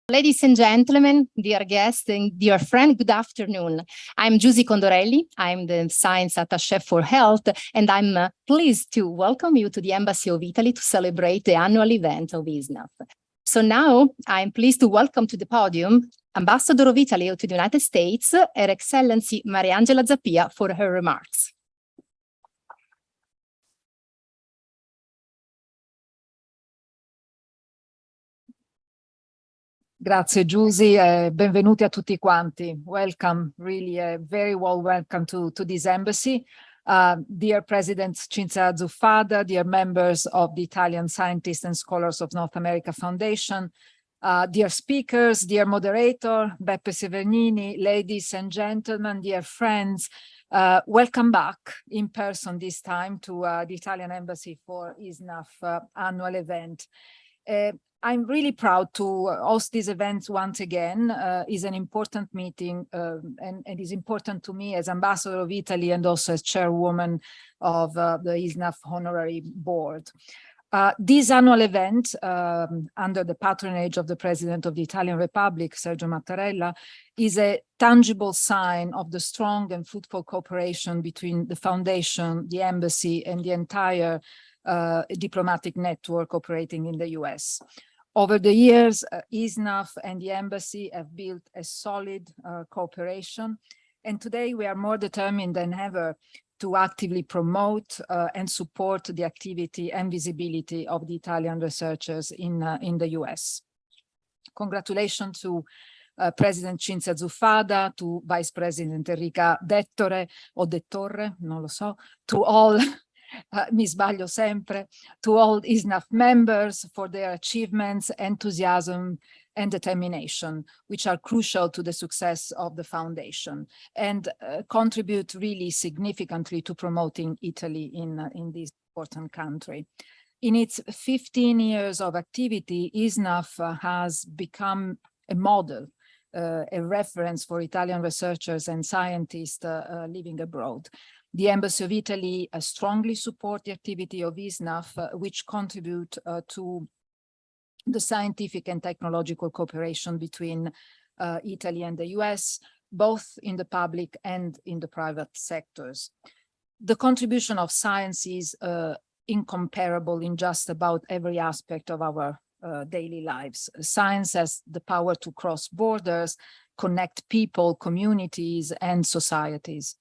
Ladies and gentlemen, dear guests and dear friend, good afternoon. I'm Giulia Condorelli. I'm the Science Attaché for Health, and I'm pleased to welcome you to the Embassy of Italy to celebrate the annual event of ISSNAF. So now I'm pleased to welcome to the podium Ambassador of Italy to the United States, Her Excellency Mariangela Zappia, for her remarks. Grazie Giusy, benvenuti a tutti quanti. Welcome, really a very warm welcome to this embassy. Dear President Cinzia Zuffada, dear members of the Italian Scientists and Scholars of North America Foundation, dear speakers, dear moderator, Beppe Severnini, ladies and gentlemen, dear friends, welcome back in person this time to the Italian Embassy for ISSNAF Annual Event. I'm really proud to host this event once again. It's an important meeting and is important to me as Ambassador of Italy and also as Chairwoman of the ISSNAF Honorary Board. This annual event, under the patronage of the President of the Italian Republic, Sergio Mattarella, is a tangible sign of the strong and fruitful cooperation between the Foundation, the Embassy, and the entire diplomatic network operating in the US. Over the years, ISSNAF and the Embassy have built a solid cooperation, and today we are more determined than ever to actively promote and support the activity and visibility of the Italian researchers in the US. Congratulations to President Cinzia Zuffada, to Vice President Enrica Dettore, o Dettorre, non lo so, to all mi sbaglio sempre, to all ISSNAF members for their achievements, enthusiasm, and determination, which are crucial to the success of the foundation and contribute really significantly to promoting Italy in this important country. In its 15 years of activity, ISSNAF has become a model, a reference for Italian researchers and scientists living abroad. The Embassy of Italy strongly supports the activity of ISSNAF, which contribute to the scientific and technological cooperation between Italy and the US, both in the public and in the private sectors. The contribution of science is incomparable in just about every aspect of our daily lives. Science has the power to cross borders, connect people, communities, and societies.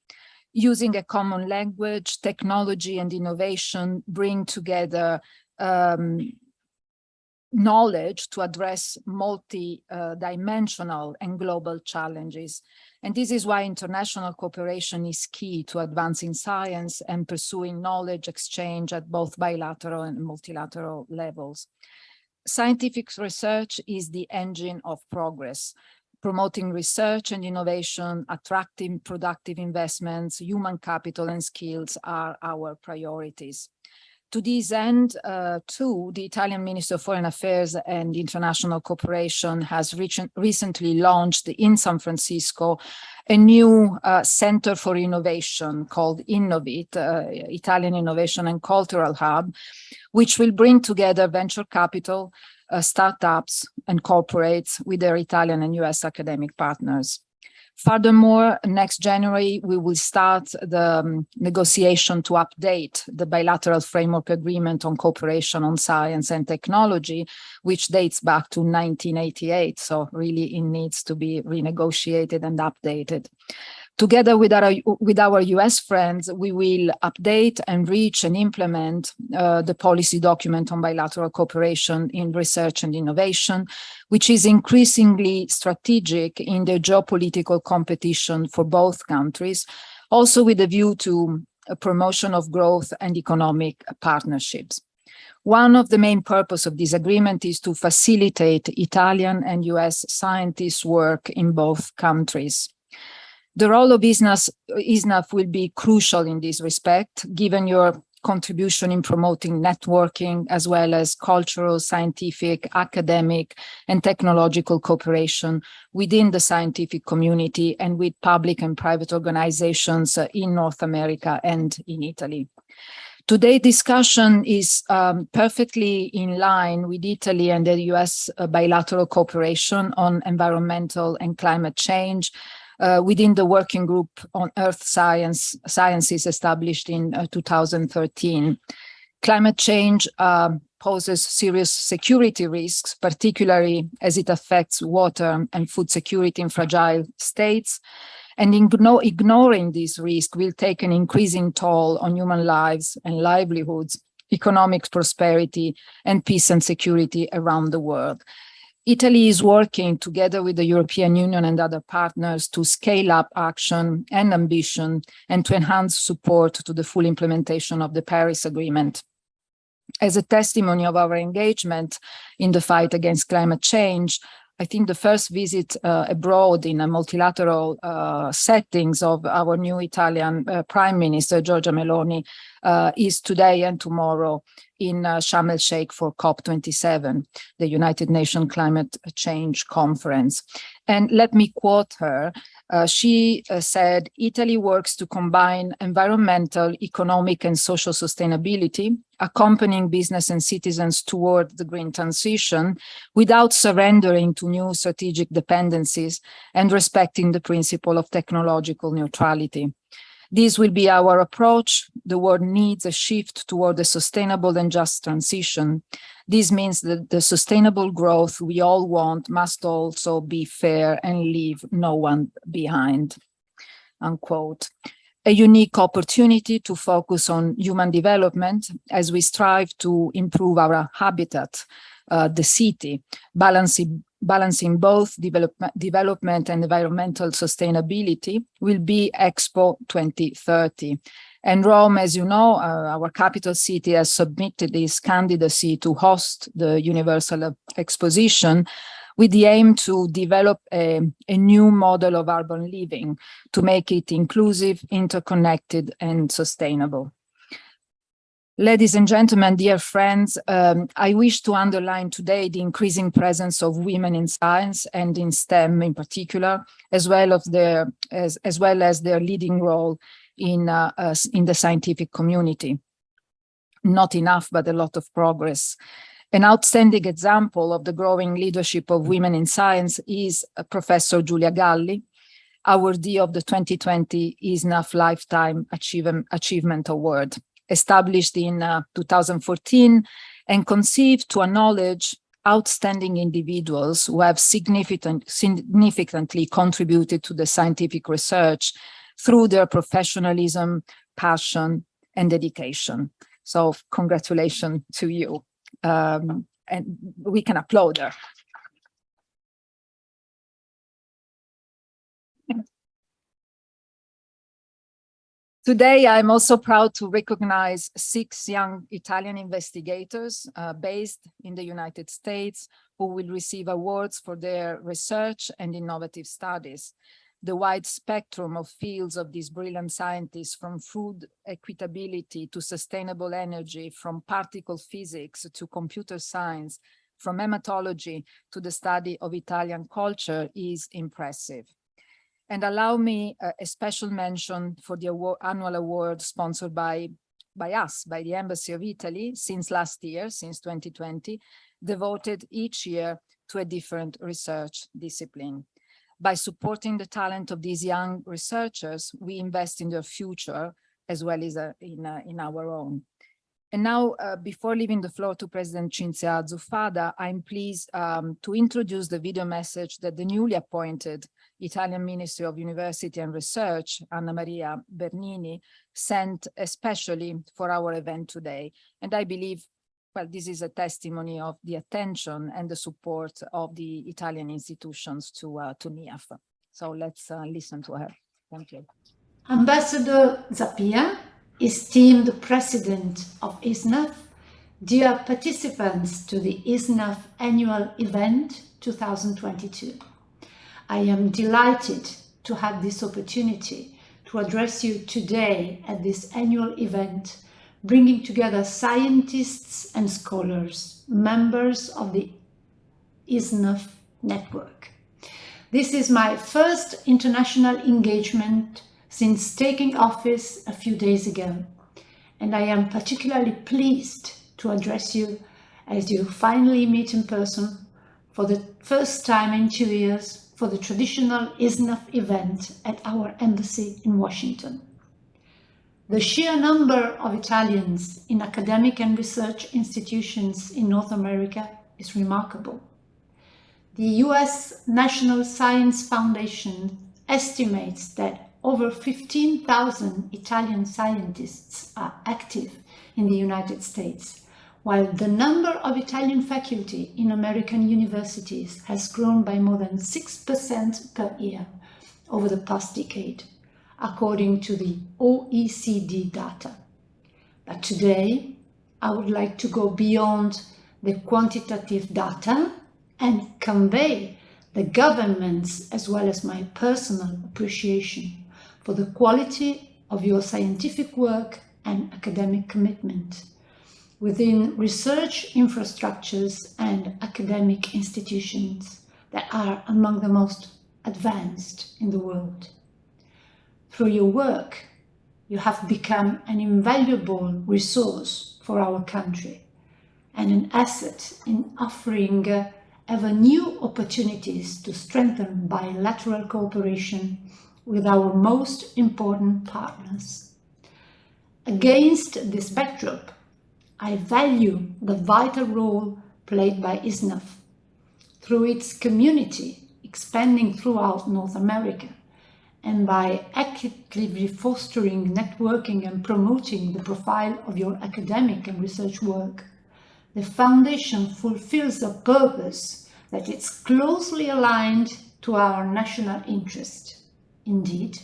Using a common language, technology and innovation bring together knowledge to address multi-dimensional and global challenges. And this is why international cooperation is key to advancing science and pursuing knowledge exchange at both bilateral and multilateral levels. Scientific research is the engine of progress. Promoting research and innovation, attracting productive investments, human capital and skills are our priorities. To this end, too, the Italian Ministry of Foreign Affairs and International Cooperation has recently launched in San Francisco a new Center for Innovation called Innovit, Italian Innovation and Cultural Hub, which will bring together venture capital, startups and corporates with their Italian and US academic partners. Furthermore, next January, we will start the negotiation to update the bilateral framework agreement on cooperation on science and technology, which dates back to 1988. So really it needs to be renegotiated and updated. Together with our US friends, we will update, enrich and implement the policy document on bilateral cooperation in research and innovation, which is increasingly strategic in the geopolitical competition for both countries, also with a view to a promotion of growth and economic partnerships. One of the main purposes of this agreement is to facilitate Italian and US scientists' work in both countries. The role of ISSNAF will be crucial in this respect, given your contribution in promoting networking, as well as cultural, scientific, academic, and technological cooperation within the scientific community and with public and private organizations in North America and in Italy. Today's discussion is perfectly in line with Italy and the US bilateral cooperation on environmental and climate change within the Working Group on Earth Sciences established in 2013. Climate change poses serious security risks, particularly as it affects water and food security in fragile states. And ignoring this risk will take an increasing toll on human lives and livelihoods, economic prosperity, and peace and security around the world. Italy is working together with the European Union and other partners to scale up action and ambition and to enhance support to the full implementation of the Paris Agreement. As a testimony of our engagement in the fight against climate change, I think the first visit abroad in a multilateral settings of our new Italian Prime Minister, Giorgia Meloni, is today and tomorrow in Sharm el-Sheikh for COP27, the United Nations Climate Change Conference. And let me quote her. She said, "Italy works to combine environmental, economic, and social sustainability, accompanying business and citizens toward the green transition without surrendering to new strategic dependencies and respecting the principle of technological neutrality. This will be our approach. The world needs a shift toward a sustainable and just transition. This means that the sustainable growth we all want must also be fair and leave no one behind," unquote. A unique opportunity to focus on human development as we strive to improve our habitat, the city, balancing both development and environmental sustainability will be Expo 2030. And Rome, as you know, our capital city, has submitted its candidacy to host the Universal Exposition with the aim to develop a new model of urban living to make it inclusive, interconnected, and sustainable. Ladies and gentlemen, dear friends, I wish to underline today the increasing presence of women in science and in STEM in particular, as well as their leading role in the scientific community. Not enough, but a lot of progress. An outstanding example of the growing leadership of women in science is Professor Giulia Galli, awardee of the 2020 ISSNAF Lifetime Achievement Award, established in 2014 and conceived to acknowledge outstanding individuals who have significantly contributed to the scientific research through their professionalism, passion, and dedication. So congratulations to you. And we can applaud her. Today, I'm also proud to recognize 6 young Italian investigators based in the United States who will receive awards for their research and innovative studies. The wide spectrum of fields of these brilliant scientists, from food equitability to sustainable energy, from particle physics to computer science, from hematology to the study of Italian culture, is impressive. And allow me a special mention for the annual award sponsored by us, by the Embassy of Italy, since last year, since 2020, devoted each year to a different research discipline. By supporting the talent of these young researchers, we invest in their future as well as in our own. And now, before leaving the floor to President Cinzia Zuffada, I'm pleased to introduce the video message that the newly appointed Italian Ministry of University and Research, Anna Maria Bernini, sent especially for our event today. And I believe, well, this is a testimony of the attention and the support of the Italian institutions to NIAF. So let's listen to her. Thank you. Ambassador Zappia, esteemed President of ISSNAF, dear participants to the ISSNAF Annual Event 2022. I am delighted to have this opportunity to address you today at this annual event, bringing together scientists and scholars, members of the ISSNAF network. This is my first international engagement since taking office a few days ago, and I am particularly pleased to address you as you finally meet in person for the first time in 2 years for the traditional ISSNAF event at our embassy in Washington. The sheer number of Italians in academic and research institutions in North America is remarkable. The US National Science Foundation estimates that over 15,000 Italian scientists are active in the United States, while the number of Italian faculty in American universities has grown by more than 6% per year over the past decade, according to the OECD data. But today, I would like to go beyond the quantitative data and convey the government's as well as my personal appreciation for the quality of your scientific work and academic commitment within research infrastructures and academic institutions that are among the most advanced in the world. Through your work, you have become an invaluable resource for our country and an asset in offering ever new opportunities to strengthen bilateral cooperation with our most important partners. Against this backdrop, I value the vital role played by ISSNAF through its community expanding throughout North America and by actively fostering networking and promoting the profile of your academic and research work. The Foundation fulfills a purpose that is closely aligned to our national interest. Indeed,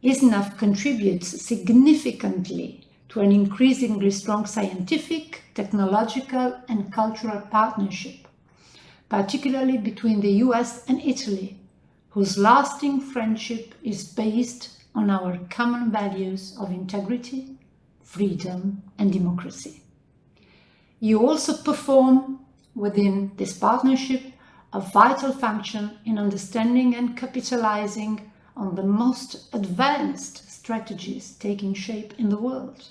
ISSNAF contributes significantly to an increasingly strong scientific, technological, and cultural partnership, particularly between the US and Italy, whose lasting friendship is based on our common values of integrity, freedom, and democracy. You also perform within this partnership a vital function in understanding and capitalizing on the most advanced strategies taking shape in the world,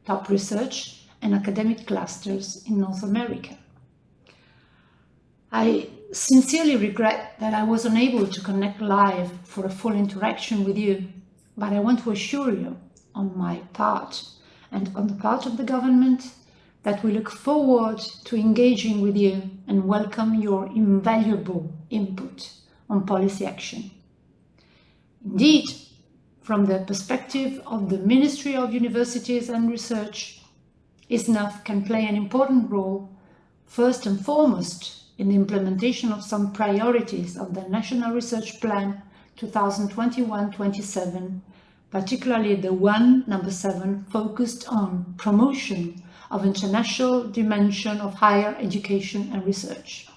top research and academic clusters in North America. I sincerely regret that I was unable to connect live for a full interaction with you, but I want to assure you on my part and on the part of the government that we look forward to engaging with you and welcome your invaluable input on policy action. Indeed, from the perspective of the Ministry of Universities and Research, ISSNAF can play an important role, first and foremost, in the implementation of some priorities of the National Research Plan 2021-27, particularly the one, number 7, focused on promotion of international dimension of higher education and research.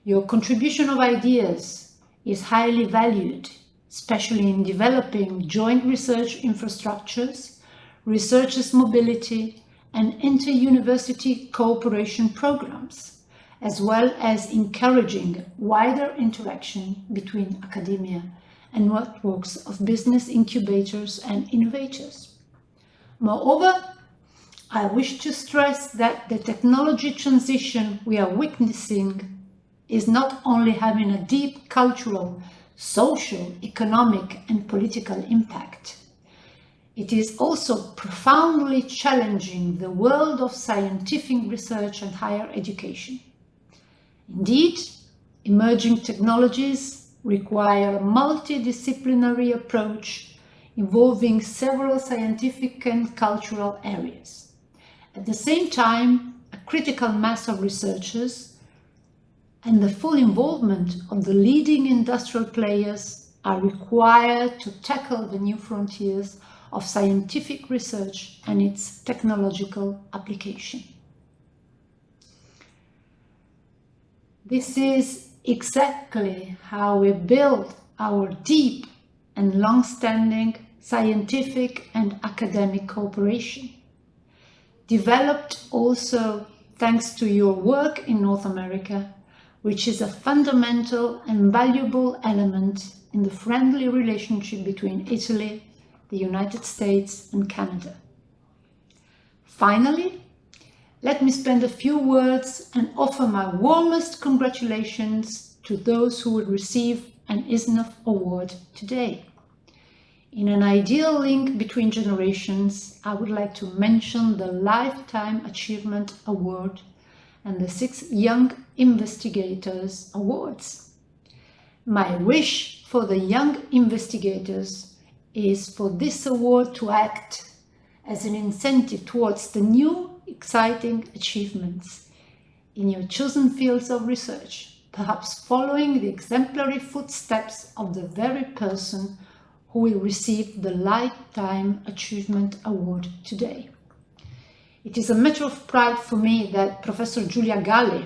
Your contribution of ideas is highly valued, especially in developing joint research infrastructures, researchers' mobility, and inter-university cooperation programs, as well as encouraging wider interaction between academia and networks of business incubators and innovators. Moreover, I wish to stress that the technology transition we are witnessing is not only having a deep cultural, social, economic, and political impact. It is also profoundly challenging the world of scientific research and higher education. Indeed, emerging technologies require a multidisciplinary approach involving several scientific and cultural areas. At the same time, a critical mass of researchers and the full involvement of the leading industrial players are required to tackle the new frontiers of scientific research and its technological application. This is exactly how we build our deep and long-standing scientific and academic cooperation, developed also thanks to your work in North America, which is a fundamental and valuable element in the friendly relationship between Italy, the United States, and Canada. Finally, let me spend a few words and offer my warmest congratulations to those who will receive an ISSNAF award today. In an ideal link between generations, I would like to mention the Lifetime Achievement Award and the 6 Young Investigators Awards. My wish for the young investigators is for this award to act as an incentive towards the new, exciting achievements in your chosen fields of research, perhaps following the exemplary footsteps of the very person who will receive the Lifetime Achievement Award today. It is a matter of pride for me that Professor Giulia Galli,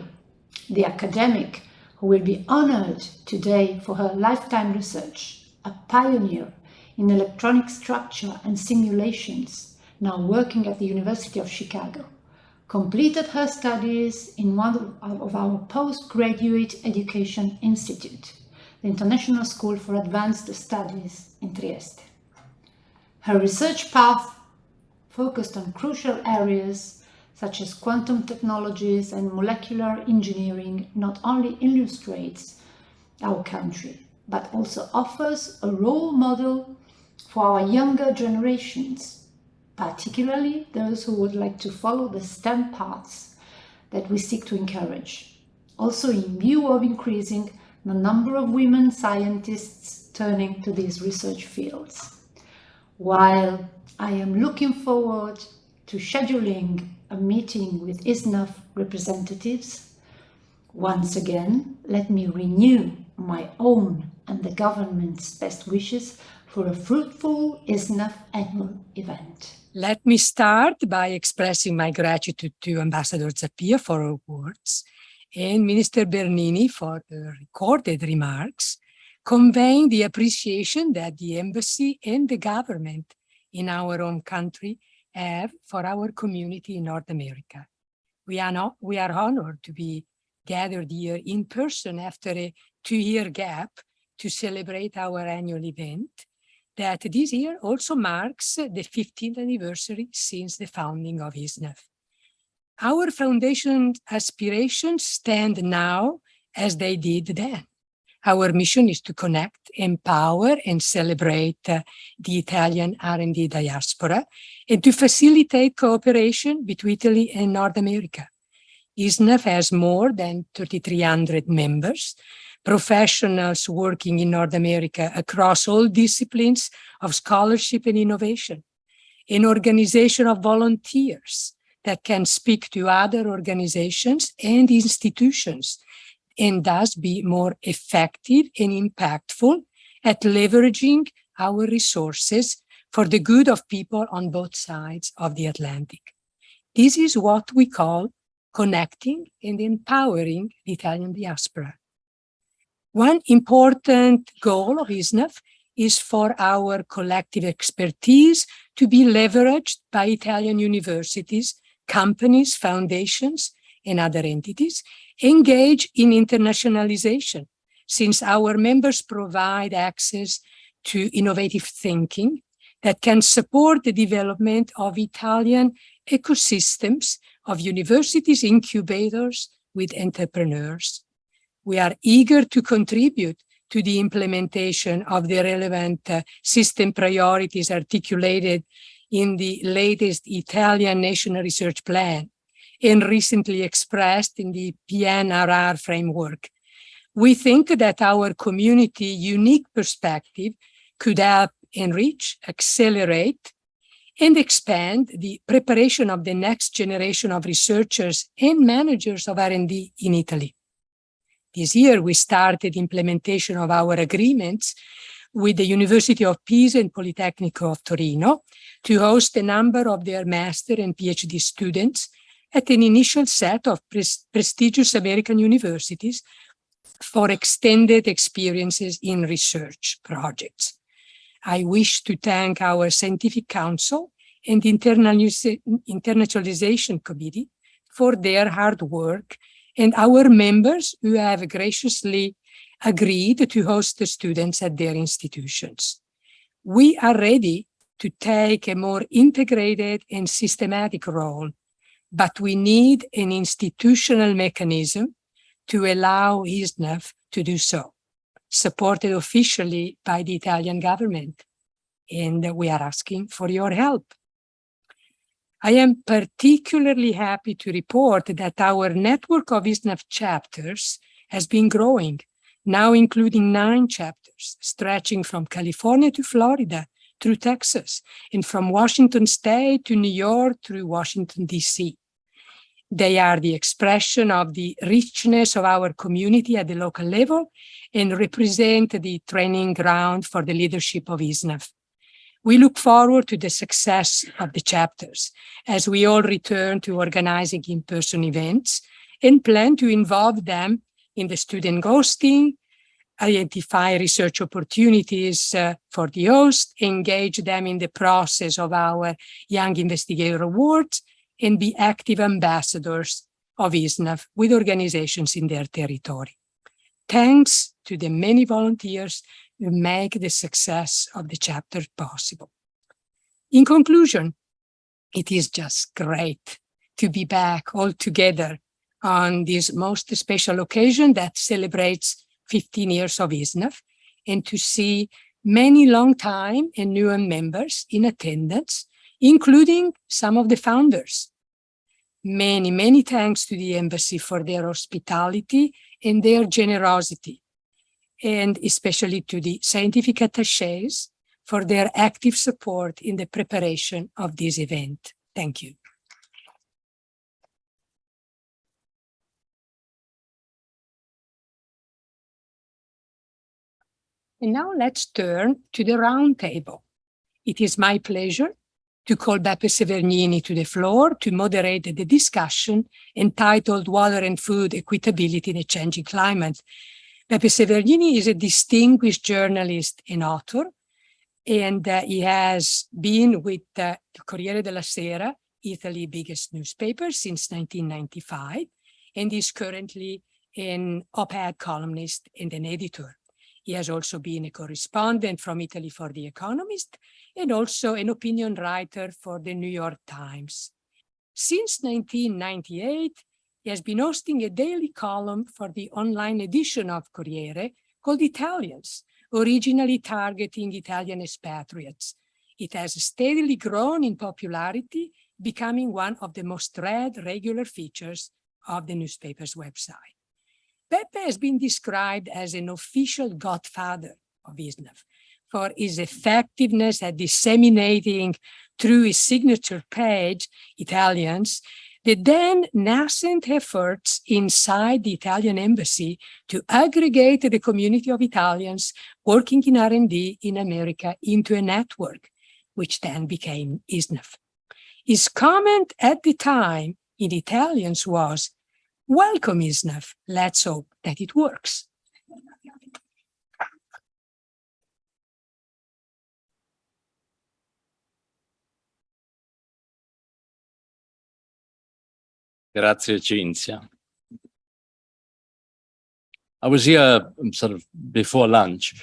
the academic who will be honored today for her lifetime research, a pioneer in electronic structure and simulations, now working at the University of Chicago, completed her studies in one of our postgraduate education institute, the International School for Advanced Studies in Trieste. Her research path focused on crucial areas such as quantum technologies and molecular engineering not only illustrates our country, but also offers a role model for our younger generations, particularly those who would like to follow the STEM paths that we seek to encourage. Also in view of increasing the number of women scientists turning to these research fields. While I am looking forward to scheduling a meeting with ISSNAF representatives, once again, let me renew my own and the government's best wishes for a fruitful ISSNAF annual event. Let me start by expressing my gratitude to Ambassador Zappia for her words and Minister Bernini for her recorded remarks, conveying the appreciation that the embassy and the government in our own country have for our community in North America. We are honored to be gathered here in person after a 2-year gap to celebrate our annual event that this year also marks the 15th anniversary since the founding of ISSNAF. Our foundation aspirations stand now as they did then. Our mission is to connect, empower, and celebrate the Italian R&D diaspora and to facilitate cooperation between Italy and North America. ISSNAF has more than 3,300 members, professionals working in North America across all disciplines of scholarship and innovation, an organization of volunteers that can speak to other organizations and institutions and thus be more effective and impactful at leveraging our resources for the good of people on both sides of the Atlantic. This is what we call connecting and empowering the Italian diaspora. One important goal of ISSNAF is for our collective expertise to be leveraged by Italian universities, companies, foundations, and other entities engage in internationalization, since our members provide access to innovative thinking that can support the development of Italian ecosystems of universities, incubators with entrepreneurs. We are eager to contribute to the implementation of the relevant system priorities articulated in the latest Italian National Research Plan and recently expressed in the PNRR framework. We think that our community unique perspective could help enrich, accelerate, and expand the preparation of the next generation of researchers and managers of R&D in Italy. This year, we started implementation of our agreements with the University of Pisa and Politecnico of Torino to host a number of their master and PhD students at an initial set of prestigious American universities for extended experiences in research projects. I wish to thank our Scientific Council and Internationalization Committee for their hard work and our members who have graciously agreed to host the students at their institutions. We are ready to take a more integrated and systematic role, but we need an institutional mechanism to allow ISSNAF to do so, supported officially by the Italian government. And we are asking for your help. I am particularly happy to report that our network of ISSNAF chapters has been growing, now including 9 chapters, stretching from California to Florida, through Texas, and from Washington State to New York through Washington, D.C. They are the expression of the richness of our community at the local level and represent the training ground for the leadership of ISSNAF. We look forward to the success of the chapters as we all return to organizing in-person events and plan to involve them in the student ghosting, identify research opportunities for the host, engage them in the process of our Young Investigator Awards, and be active ambassadors of ISSNAF with organizations in their territory. Thanks to the many volunteers who make the success of the chapter possible. In conclusion, it is just great to be back all together on this most special occasion that celebrates 15 years of ISSNAF, and to see many long-time and new members in attendance, including some of the founders. Many, many thanks to the Embassy for their hospitality and their generosity, and especially to the scientific attachés for their active support in the preparation of this event. Thank you. And now let's turn to the round table. It is my pleasure to call Beppe Severnini to the floor to moderate the discussion entitled Water and Food Equitability in a Changing Climate. Beppe Severnini is a distinguished journalist and author, and he has been with the Corriere della Sera, Italy's biggest newspaper, since 1995, and is currently an op-ed columnist and an editor. He has also been a correspondent from Italy for The Economist and also an opinion writer for the New York Times. Since 1998, he has been hosting a daily column for the online edition of Corriere called Italians, originally targeting Italian expatriates. It has steadily grown in popularity, becoming one of the most read regular features of the newspaper's website. Beppe has been described as an official godfather of ISSNAF for his effectiveness at disseminating through his signature page, Italians, the then nascent efforts inside the Italian embassy to aggregate the community of Italians working in R&D in America into a network, which then became ISSNAF. His comment at the time in Italians was, "Welcome, ISSNAF. Let's hope that it works." Grazie, Cinzia. I was here sort of before lunch,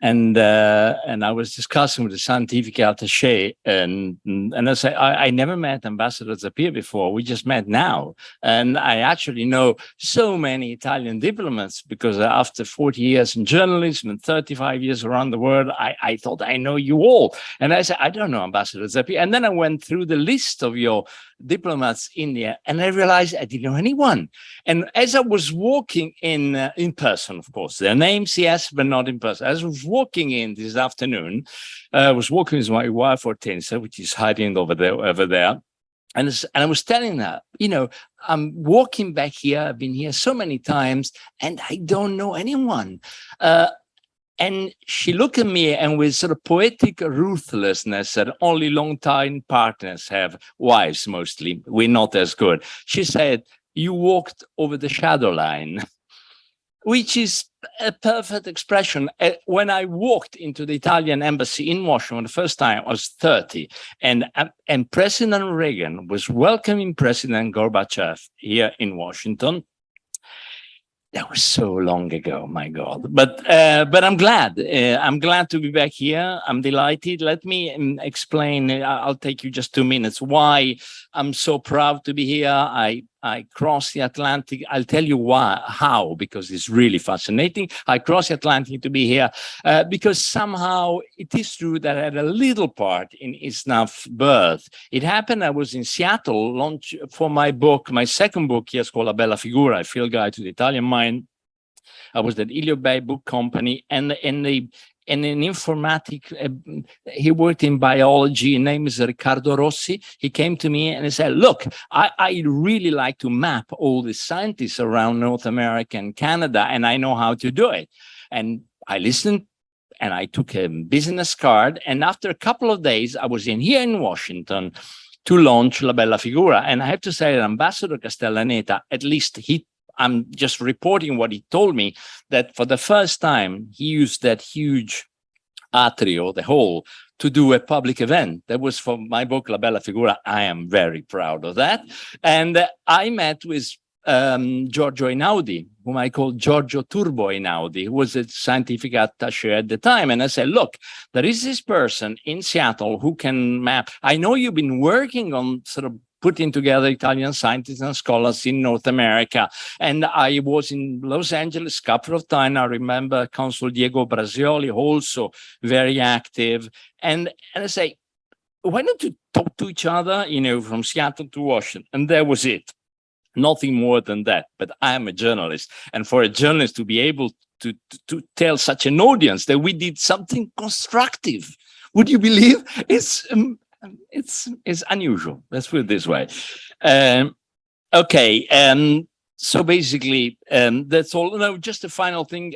and I was discussing with the scientific attaché, and I say I never met Ambassador Zappia before. We just met now, and I actually know so many Italian diplomats because after 40 years in journalism and 35 years around the world, I thought I know you all. And I said, I don't know Ambassador Zappia. And then I went through the list of your diplomats in there, and I realized I didn't know anyone. And as I was walking in person, of course, their names, yes, but not in person. As I was walking in this afternoon, I was walking with my wife Hortensia, which is hiding over there. And I was telling her, you know, I'm walking back here. I've been here so many times, and I don't know anyone. And she looked at me, and with sort of poetic ruthlessness that only long-time partners have, wives mostly, we're not as good. She said, "You walked over the shadow line," which is a perfect expression. When I walked into the Italian embassy in Washington the first time, I was 30, and President Reagan was welcoming President Gorbachev here in Washington. That was so long ago, my God. But I'm glad. I'm glad to be back here. I'm delighted. Let me explain. I'll take you just 2 minutes why I'm so proud to be here. I crossed the Atlantic. I'll tell you why, how, because it's really fascinating. I crossed the Atlantic to be here because somehow it is true that I had a little part in ISSNAF birth. It happened, I was in Seattle, launch for my book, my second book, yes, called La Bella Figura, a field guide to the Italian mind. I was at Ilio Bay Book Company, and an informatic, he worked in biology, his name is Riccardo Rossi. He came to me and he said, look, I really like to map all the scientists around North America and Canada, and I know how to do it. And I listened, and I took a business card, and after a couple of days, I was here in Washington to launch La Bella Figura. And I have to say that Ambassador Castellaneta, at least I'm just reporting what he told me, that for the first time, he used that huge atrio, the hall, to do a public event. That was for my book, La Bella Figura. I am very proud of that. And I met with Giorgio Einaudi, whom I call Giorgio Turbo Einaudi, who was a scientific attaché at the time. And I said, look, there is this person in Seattle who can map. I know you've been working on sort of putting together Italian scientists and scholars in North America. And I was in Los Angeles a couple of times. I remember Consul Diego Brasioli, also very active. And I say, why don't you talk to each other, from Seattle to Washington? And that was it. Nothing more than that. But I'm a journalist. And for a journalist to be able to tell such an audience that we did something constructive, would you believe? It's unusual. Let's put it this way. Okay. So basically, that's all. No, just a final thing.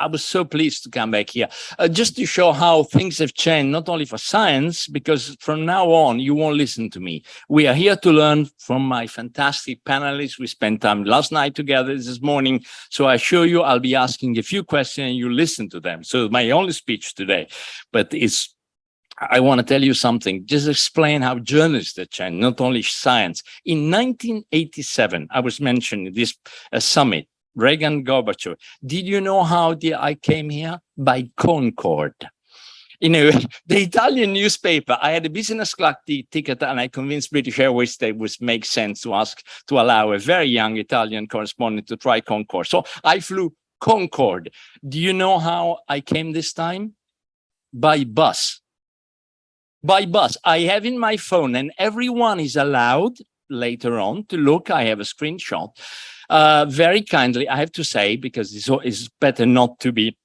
I was so pleased to come back here, just to show how things have changed, not only for science, because from now on, you won't listen to me. We are here to learn from my fantastic panelists. We spent time last night together, this morning. So I assure you, I'll be asking a few questions and you listen to them. So my only speech today, but I want to tell you something, just explain how journalists have changed, not only science. In 1987, I was mentioning this summit, Reagan Gorbachev. Did you know how I came here? By Concord. The Italian newspaper, I had a business class ticket, and I convinced British Airways that it would make sense to allow a very young Italian correspondent to try Concord. So I flew Concord. Do you know how I came this time? By bus. By bus. I have in my phone, and everyone is allowed later on to look. I have a screenshot. Very kindly, I have to say, because it's better not to be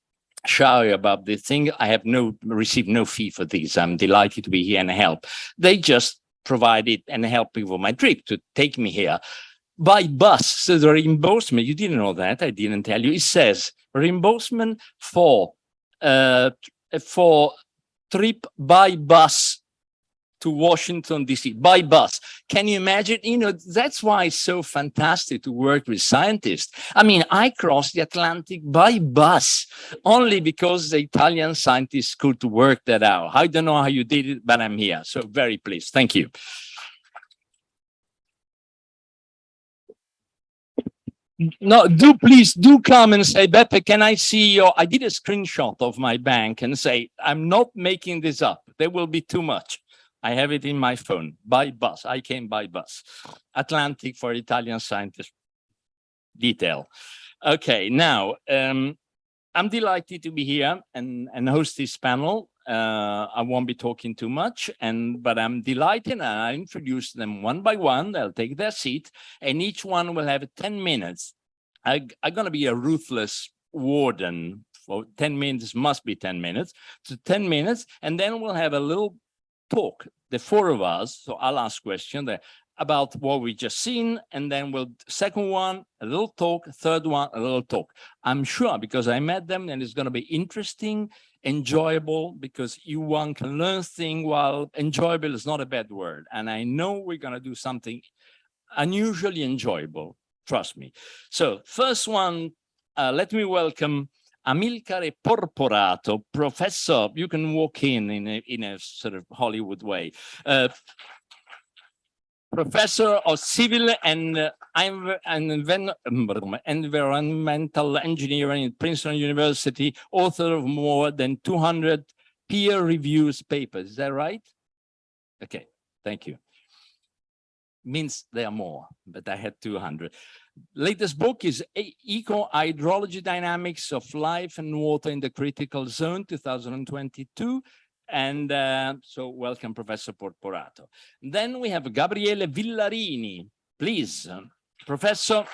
shy about this thing. I have received no fee for this. I'm delighted to be here and help. They just provided and helped me with my trip to take me here by bus. So the reimbursement, you didn't know that, I didn't tell you. It says reimbursement for trip by bus to Washington, D.C., by bus. Can you imagine? That's why it's so fantastic to work with scientists. I mean, I crossed the Atlantic by bus only because the Italian scientists could work that out. I don't know how you did it, but I'm here. So very pleased. Thank you. No, please come and say, Beppe, can I see I did a screenshot of my bank and say, I'm not making this up. There will be too much. I have it in my phone, by bus. I came by bus. Atlantic for Italian scientists. Detail. Okay, now, I'm delighted to be here and host this panel. I won't be talking too much, but I'm delighted, and I introduce them one by one. They'll take their seat, and each one will have 10 minutes. I'm going to be a ruthless warden. For 10 minutes, must be 10 minutes. So 10 minutes, and then we'll have a little talk, the four of us. So I'll ask questions about what we just seen, and then second one, a little talk, third one, a little talk. I'm sure, because I met them, and it's going to be interesting, enjoyable, because one can learn things while enjoyable is not a bad word. And I know we're going to do something unusually enjoyable, trust me. So first one, let me welcome Amilcare Porporato, professor. You can walk in a sort of Hollywood way. Professor of Civil and I'm an environmental engineer at Princeton University, author of more than 200 peer-reviewed papers. Is that right? Okay, thank you. Means there are more, but I had 200. Latest book is Eco-Hydrology Dynamics of Life and Water in the Critical Zone, 2022. And so welcome, Professor Porporato. Then we have Gabriele Villarini, please, Professor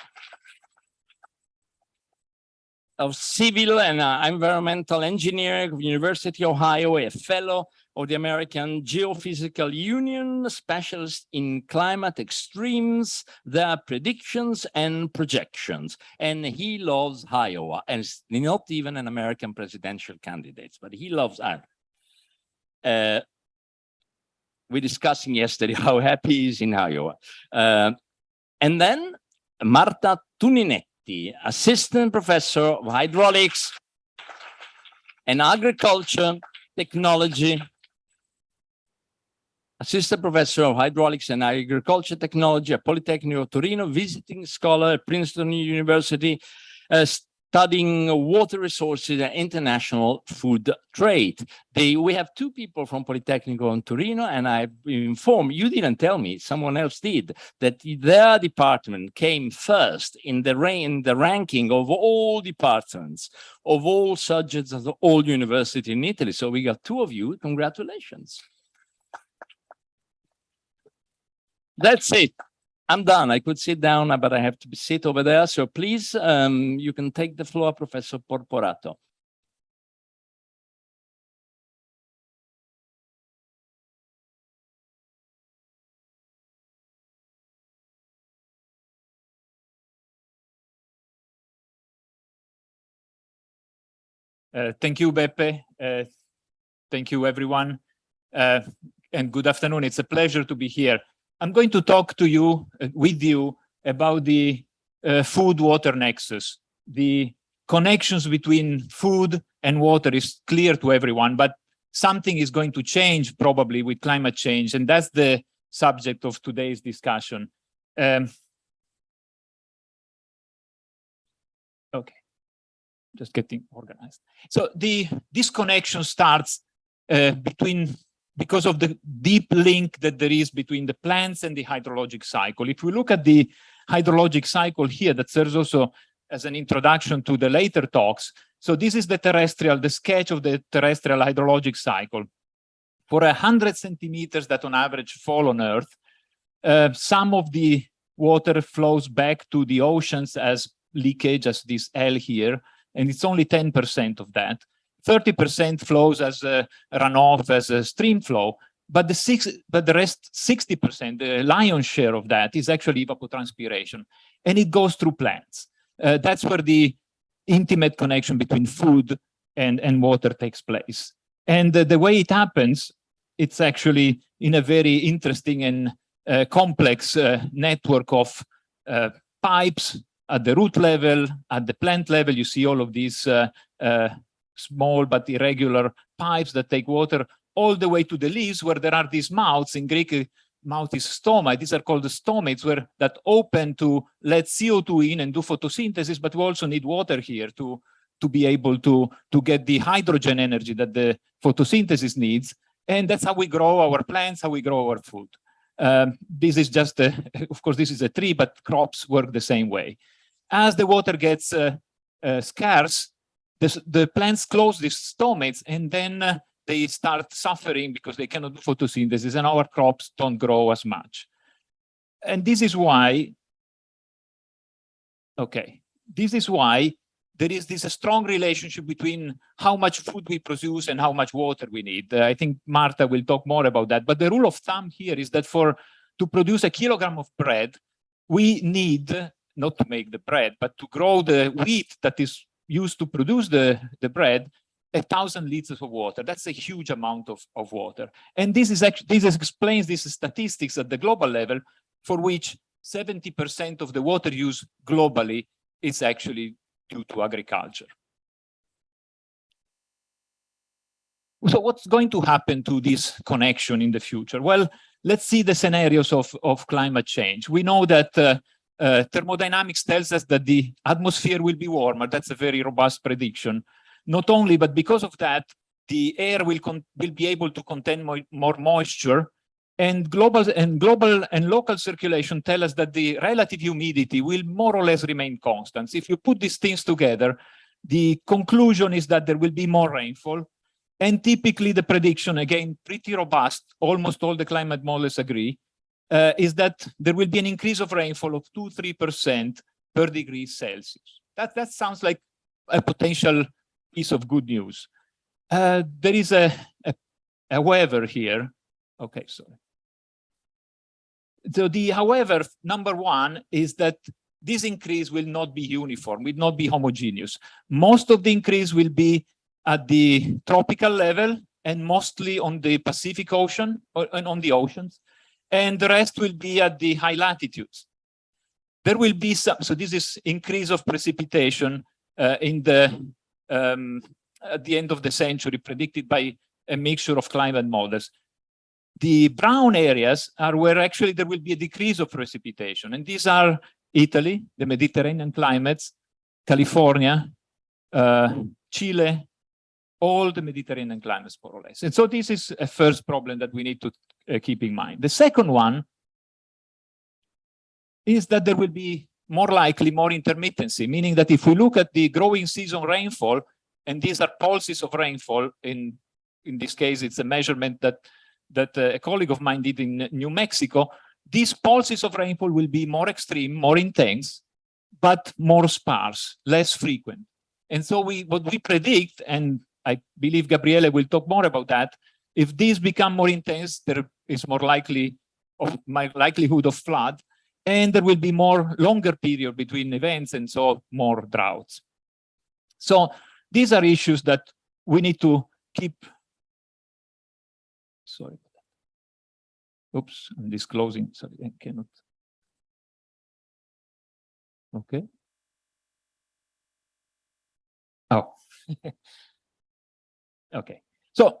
of Civil and Environmental Engineering of University of Ohio, a fellow of the American Geophysical Union, specialist in climate extremes, their predictions and projections. And he loves Iowa, and it's not even an American presidential candidate, but he loves Iowa. We're discussing yesterday how happy he is in Iowa. And then Marta Tuninetti, Assistant Professor of Hydraulics and Agriculture Technology, Assistant Professor of Hydraulics and Agriculture Technology at Polytechnic of Torino, visiting scholar at Princeton University, studying water resources and international food trade. We have two people from Polytechnic of Torino, and I've been informed, you didn't tell me, someone else did, that their department came first in the ranking of all departments, of all subjects of all universities in Italy. So we got two of you. Congratulations. That's it. I'm done. I could sit down, but I have to sit over there. So please, you can take the floor, Professor Porporato. Thank you, Beppe. Thank you, everyone. And good afternoon. It's a pleasure to be here. I'm going to talk to you, with you, about the food-water nexus. The connections between food and water is clear to everyone, but something is going to change probably with climate change, and that's the subject of today's discussion. Okay, just getting organized. So this connection starts because of the deep link that there is between the plants and the hydrologic cycle. If we look at the hydrologic cycle here, that serves also as an introduction to the later talks. So this is the sketch of the terrestrial hydrologic cycle. For 100 centimeters that on average fall on Earth, some of the water flows back to the oceans as leakage, as this L here, and it's only 10% of that. 30% flows as a runoff, as a stream flow, but the rest, 60%, the lion's share of that is actually evapotranspiration, and it goes through plants. That's where the intimate connection between food and water takes place. And the way it happens, it's actually in a very interesting and complex network of pipes at the root level, at the plant level. You see all of these small but irregular pipes that take water all the way to the leaves, where there are these mouths. In Greek, mouth is stoma. These are called the stomates, that open to let CO2 in and do photosynthesis, but we also need water here to be able to get the hydrogen energy that the photosynthesis needs. And that's how we grow our plants, how we grow our food. This is just, of course, this is a tree, but crops work the same way. As the water gets scarce, the plants close these stomates, and then they start suffering because they cannot do photosynthesis, and our crops don't grow as much. And this is why, there is this strong relationship between how much food we produce and how much water we need. I think Marta will talk more about that. But the rule of thumb here is that to produce a kilogram of bread, we need, not to make the bread, but to grow the wheat that is used to produce the bread, 1,000 liters of water. That's a huge amount of water. And this explains these statistics at the global level, for which 70% of the water use globally is actually due to agriculture. So what's going to happen to this connection in the future? Well, let's see the scenarios of climate change. We know that Thermodynamics tells us that the atmosphere will be warmer. That's a very robust prediction. Not only, but because of that, the air will be able to contain more moisture. And global and local circulation tell us that the relative humidity will more or less remain constant. So if you put these things together, the conclusion is that there will be more rainfall. And typically the prediction, again, pretty robust, almost all the climate models agree, is that there will be an increase of rainfall of 2–3% per degree Celsius. That sounds like a potential piece of good news. There is a however here. Okay, sorry. So the however, number one, is that this increase will not be uniform, will not be homogeneous. Most of the increase will be at the tropical level and mostly on the Pacific Ocean and on the oceans. And the rest will be at the high latitudes. There will be some, so this is increase of precipitation at the end of the century, predicted by a mixture of climate models. The brown areas are where actually there will be a decrease of precipitation. And these are Italy, the Mediterranean climates, California, Chile, all the Mediterranean climates, more or less. And so this is a first problem that we need to keep in mind. The second one is that there will be more likely more intermittency, meaning that if we look at the growing season rainfall, and these are pulses of rainfall, in this case, it's a measurement that a colleague of mine did in New Mexico, these pulses of rainfall will be more extreme, more intense, but more sparse, less frequent. And so what we predict, and I believe Gabriele will talk more about that, if these become more intense, there is more likelihood of flood, and there will be more longer period between events, and so more droughts. So these are issues that we need to keep. Sorry. Oops, I'm disclosing. Sorry, I cannot. Okay. Oh. Okay. So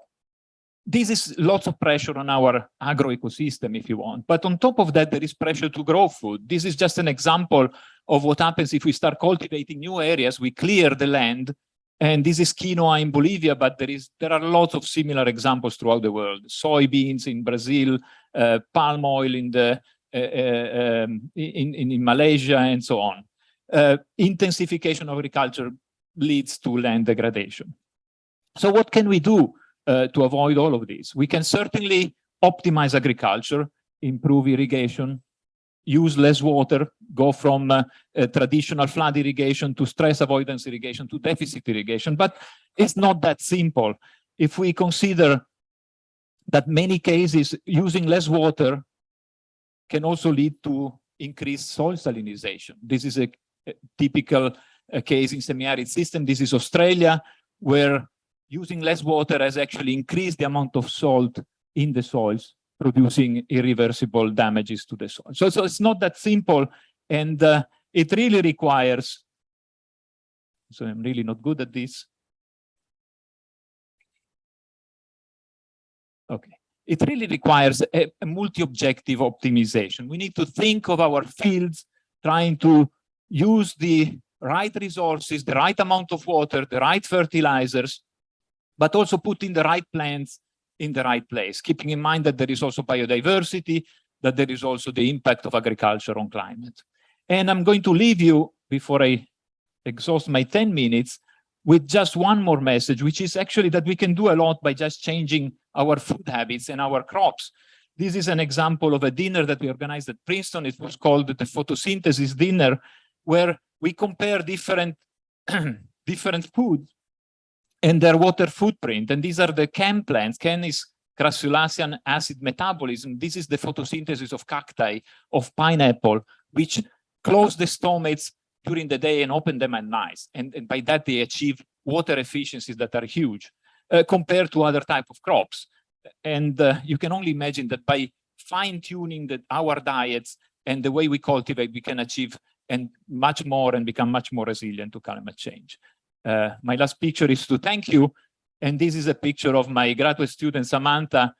this is lots of pressure on our agro-ecosystem, if you want. But on top of that, there is pressure to grow food. This is just an example of what happens if we start cultivating new areas. We clear the land. And this is quinoa in Bolivia, but there are lots of similar examples throughout the world. Soybeans in Brazil, palm oil in Malaysia, and so on. Intensification of agriculture leads to land degradation. So what can we do to avoid all of this? We can certainly optimize agriculture, improve irrigation, use less water, go from traditional flood irrigation to stress avoidance irrigation to deficit irrigation. But it's not that simple. If we consider that many cases using less water can also lead to increased soil salinization. This is a typical case in semi-arid system. This is Australia, where using less water has actually increased the amount of salt in the soils, producing irreversible damages to the soil. So it's not that simple, and it really requires, so I'm really not good at this. Okay. It really requires a multi-objective optimization. We need to think of our fields, trying to use the right resources, the right amount of water, the right fertilizers, but also putting the right plants in the right place, keeping in mind that there is also biodiversity, that there is also the impact of agriculture on climate. And I'm going to leave you, before I exhaust my 10 minutes, with just one more message, which is actually that we can do a lot by just changing our food habits and our crops. This is an example of a dinner that we organized at Princeton. It was called the photosynthesis dinner, where we compare different foods and their water footprint. And these are the CAN plants. CAN is Crassulacean acid metabolism. This is the photosynthesis of cacti, of pineapple, which close the stomates during the day and open them at night. And by that, they achieve water efficiencies that are huge compared to other type of crops. And you can only imagine that by fine-tuning our diets and the way we cultivate, we can achieve much more and become much more resilient to climate change. My last picture is to thank you. And this is a picture of my graduate student, Samantha,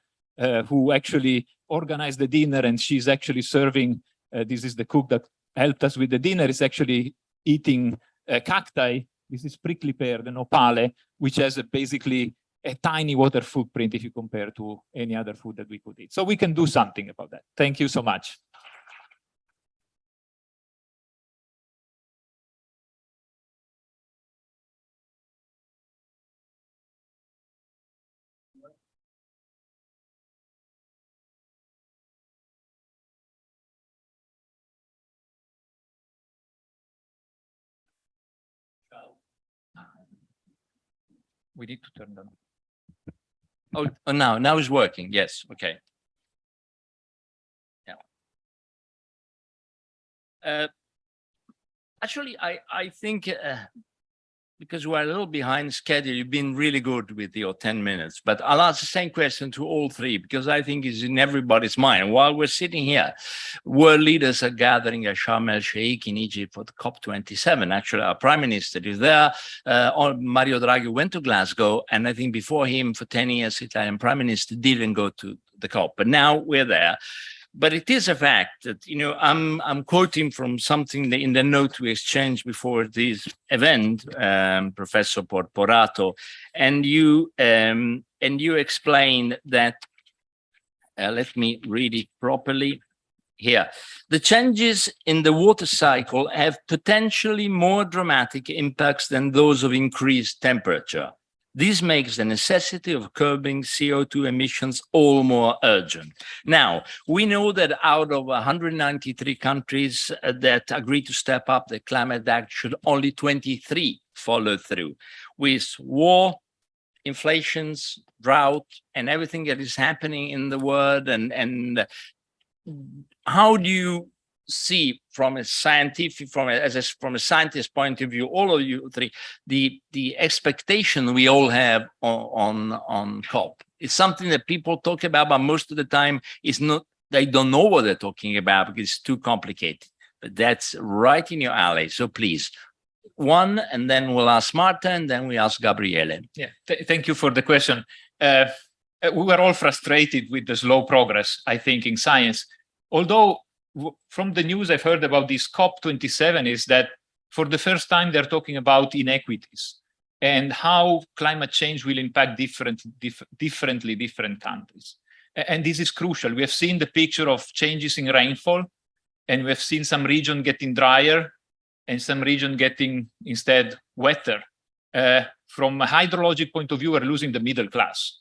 who actually organized the dinner, and she's actually serving, this is the cook that helped us with the dinner is actually eating cacti. This is prickly pear, the nopale, which has basically a tiny water footprint if you compare to any other food that we could eat. So we can do something about that. Thank you so much. We need to turn them. Oh, now it's working. Yes. Okay. Yeah. Actually, I think because we're a little behind schedule, you've been really good with your 10 minutes, but I'll ask the same question to all three, because I think it's in everybody's mind. While we're sitting here, world leaders are gathering at Sharm el-Sheikh in Egypt for the COP27. Actually, our prime minister is there. Mario Draghi went to Glasgow, and I think before him, for 10 years, Italian prime minister didn't go to the COP, but now we're there. But it is a fact that, you know, I'm quoting from something in the note we exchanged before this event, Professor Porporato, and you explained that, let me read it properly here. The changes in the water cycle have potentially more dramatic impacts than those of increased temperature. This makes the necessity of curbing CO2 emissions all more urgent. Now, we know that out of 193 countries that agreed to step up the climate action, only 23 followed through. With war, inflations, drought, and everything that is happening in the world, and how do you see from a scientific, from a scientist point of view, all of you three, the expectation we all have on COP? It's something that people talk about, but most of the time is not, they don't know what they're talking about because it's too complicated. But that's right in your alley. So please, one, and then we'll ask Marta, and then we ask Gabriele. Yeah, thank you for the question. We were all frustrated with the slow progress, I think, in science. Although from the news I've heard about this COP27 is that for the first time they're talking about inequities and how climate change will impact differently different countries. And this is crucial. We have seen the picture of changes in rainfall, and we have seen some region getting drier and some region getting instead wetter. From a hydrologic point of view, we're losing the middle class.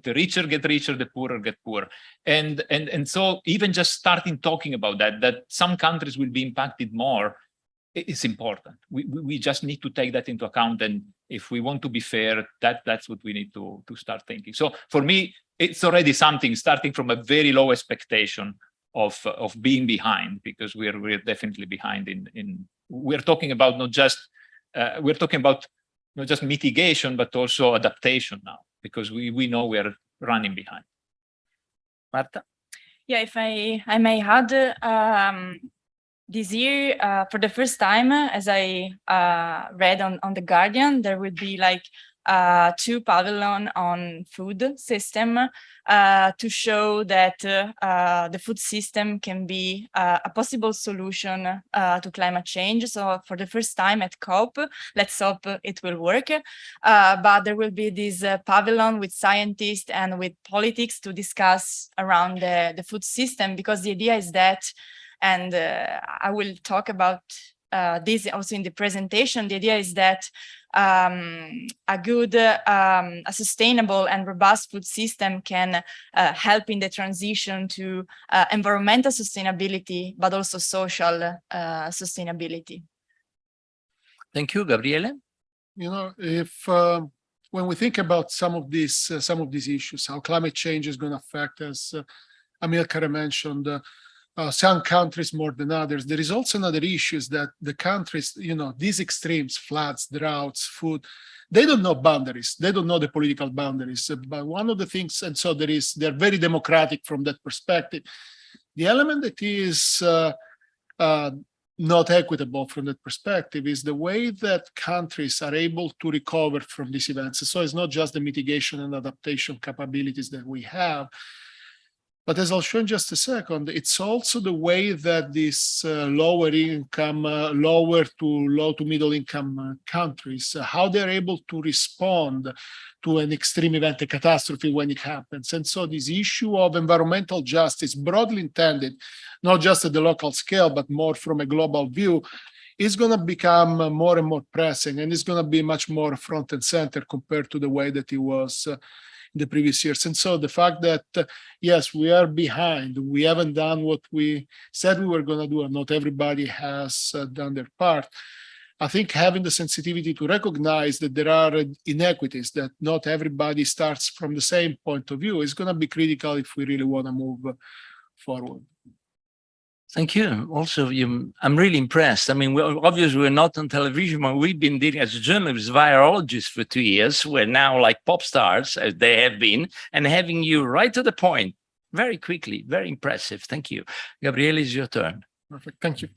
The richer get richer, the poorer get poorer. And so even just starting talking about that some countries will be impacted more, it's important. We just need to take that into account. And if we want to be fair, that's what we need to start thinking. So for me, it's already something, starting from a very low expectation of being behind, because we're definitely behind we're talking about not just mitigation, but also adaptation now, because we know we are running behind. Marta? Yeah, if I may add, this year, for the first time, as I read on The Guardian, there will be like 2 pavilions on food system to show that the food system can be a possible solution to climate change. So for the first time at COP, let's hope it will work. But there will be this pavilion with scientists and with politics to discuss around the food system, because the idea is that, and I will talk about this also in the presentation, the idea is that a good, a sustainable and robust food system can help in the transition to environmental sustainability, but also social sustainability. Thank you, Gabriele. You know, if when we think about some of these issues, how climate change is going to affect us, Amilcar mentioned some countries more than others. There is also another issue, is that the countries, you know, these extremes, floods, droughts, food, they don't know boundaries. They don't know the political boundaries. But one of the things, and so they're very democratic from that perspective. The element that is not equitable from that perspective is the way that countries are able to recover from these events. So it's not just the mitigation and adaptation capabilities that we have, But as I'll show in just a second, it's also the way that these lower to low to middle income countries, how they're able to respond to an extreme event, a catastrophe when it happens. And so this issue of environmental justice, broadly intended, not just at the local scale, but more from a global view, is going to become more and more pressing, and it's going to be much more front and center compared to the way that it was the previous years. And so the fact that, yes, we are behind, we haven't done what we said we were going to do, and not everybody has done their part. I think having the sensitivity to recognize that there are inequities, that not everybody starts from the same point of view, is going to be critical if we really want to move forward. Thank you. Also, I'm really impressed. I mean, obviously we're not on television, but we've been dealing as journalists, virologists for 2 years. We're now like pop stars, as they have been, and having you right to the point, very quickly, very impressive. Thank you. Gabriele, it's your turn. Perfect. Thank you.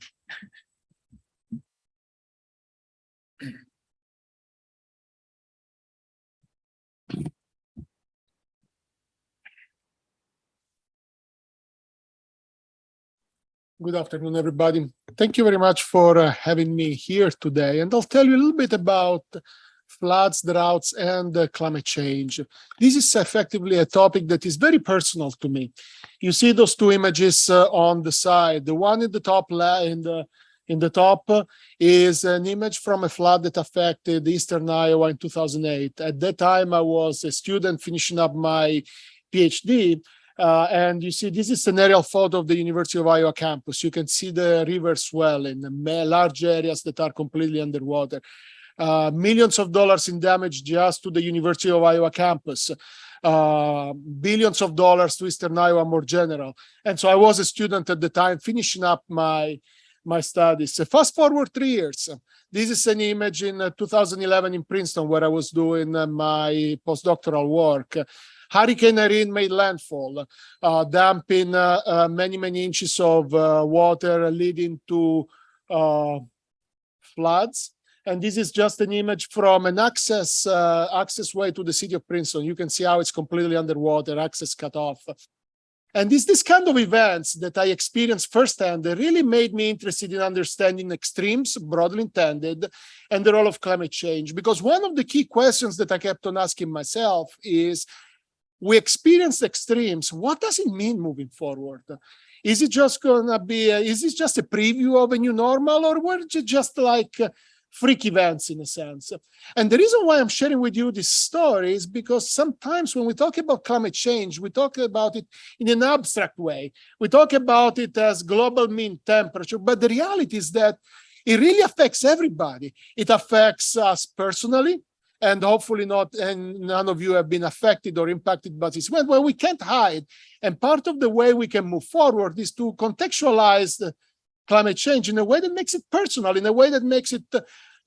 Good afternoon, everybody. Thank you very much for having me here today. And I'll tell you a little bit about floods, droughts, and climate change. This is effectively a topic that is very personal to me. You see those two images on the side. The one in the top in the top is an image from a flood that affected eastern Iowa in 2008. At that time, I was a student finishing up my PhD. And you see, this is an aerial photo of the University of Iowa campus. You can see the river swell in large areas that are completely underwater. Millions of dollars in damage just to the University of Iowa campus. Billions of dollars to Eastern Iowa more general. And so I was a student at the time finishing up my studies. Fast forward 3 years. This is an image in 2011 in Princeton where I was doing my postdoctoral work. Hurricane Irene made landfall, dumping many inches of water, leading to floods. And this is just an image from an access way to the city of Princeton. You can see how it's completely underwater, access cut off. And this kind of events that I experienced firsthand, they really made me interested in understanding extremes, broadly intended, and the role of climate change. Because one of the key questions that I kept on asking myself is, we experienced extremes. What does it mean moving forward? Is it just gonna be, is this just a preview of a new normal, or were it just like freak events in a sense? And the reason why I'm sharing with you this story is because sometimes when we talk about climate change, we talk about it in an abstract way. We talk about it as global mean temperature, but the reality is that it really affects everybody. It affects us personally, and hopefully not, and none of you have been affected or impacted by this event. Well, we can't hide. And part of the way we can move forward is to contextualize the climate change in a way that makes it personal, in a way that makes it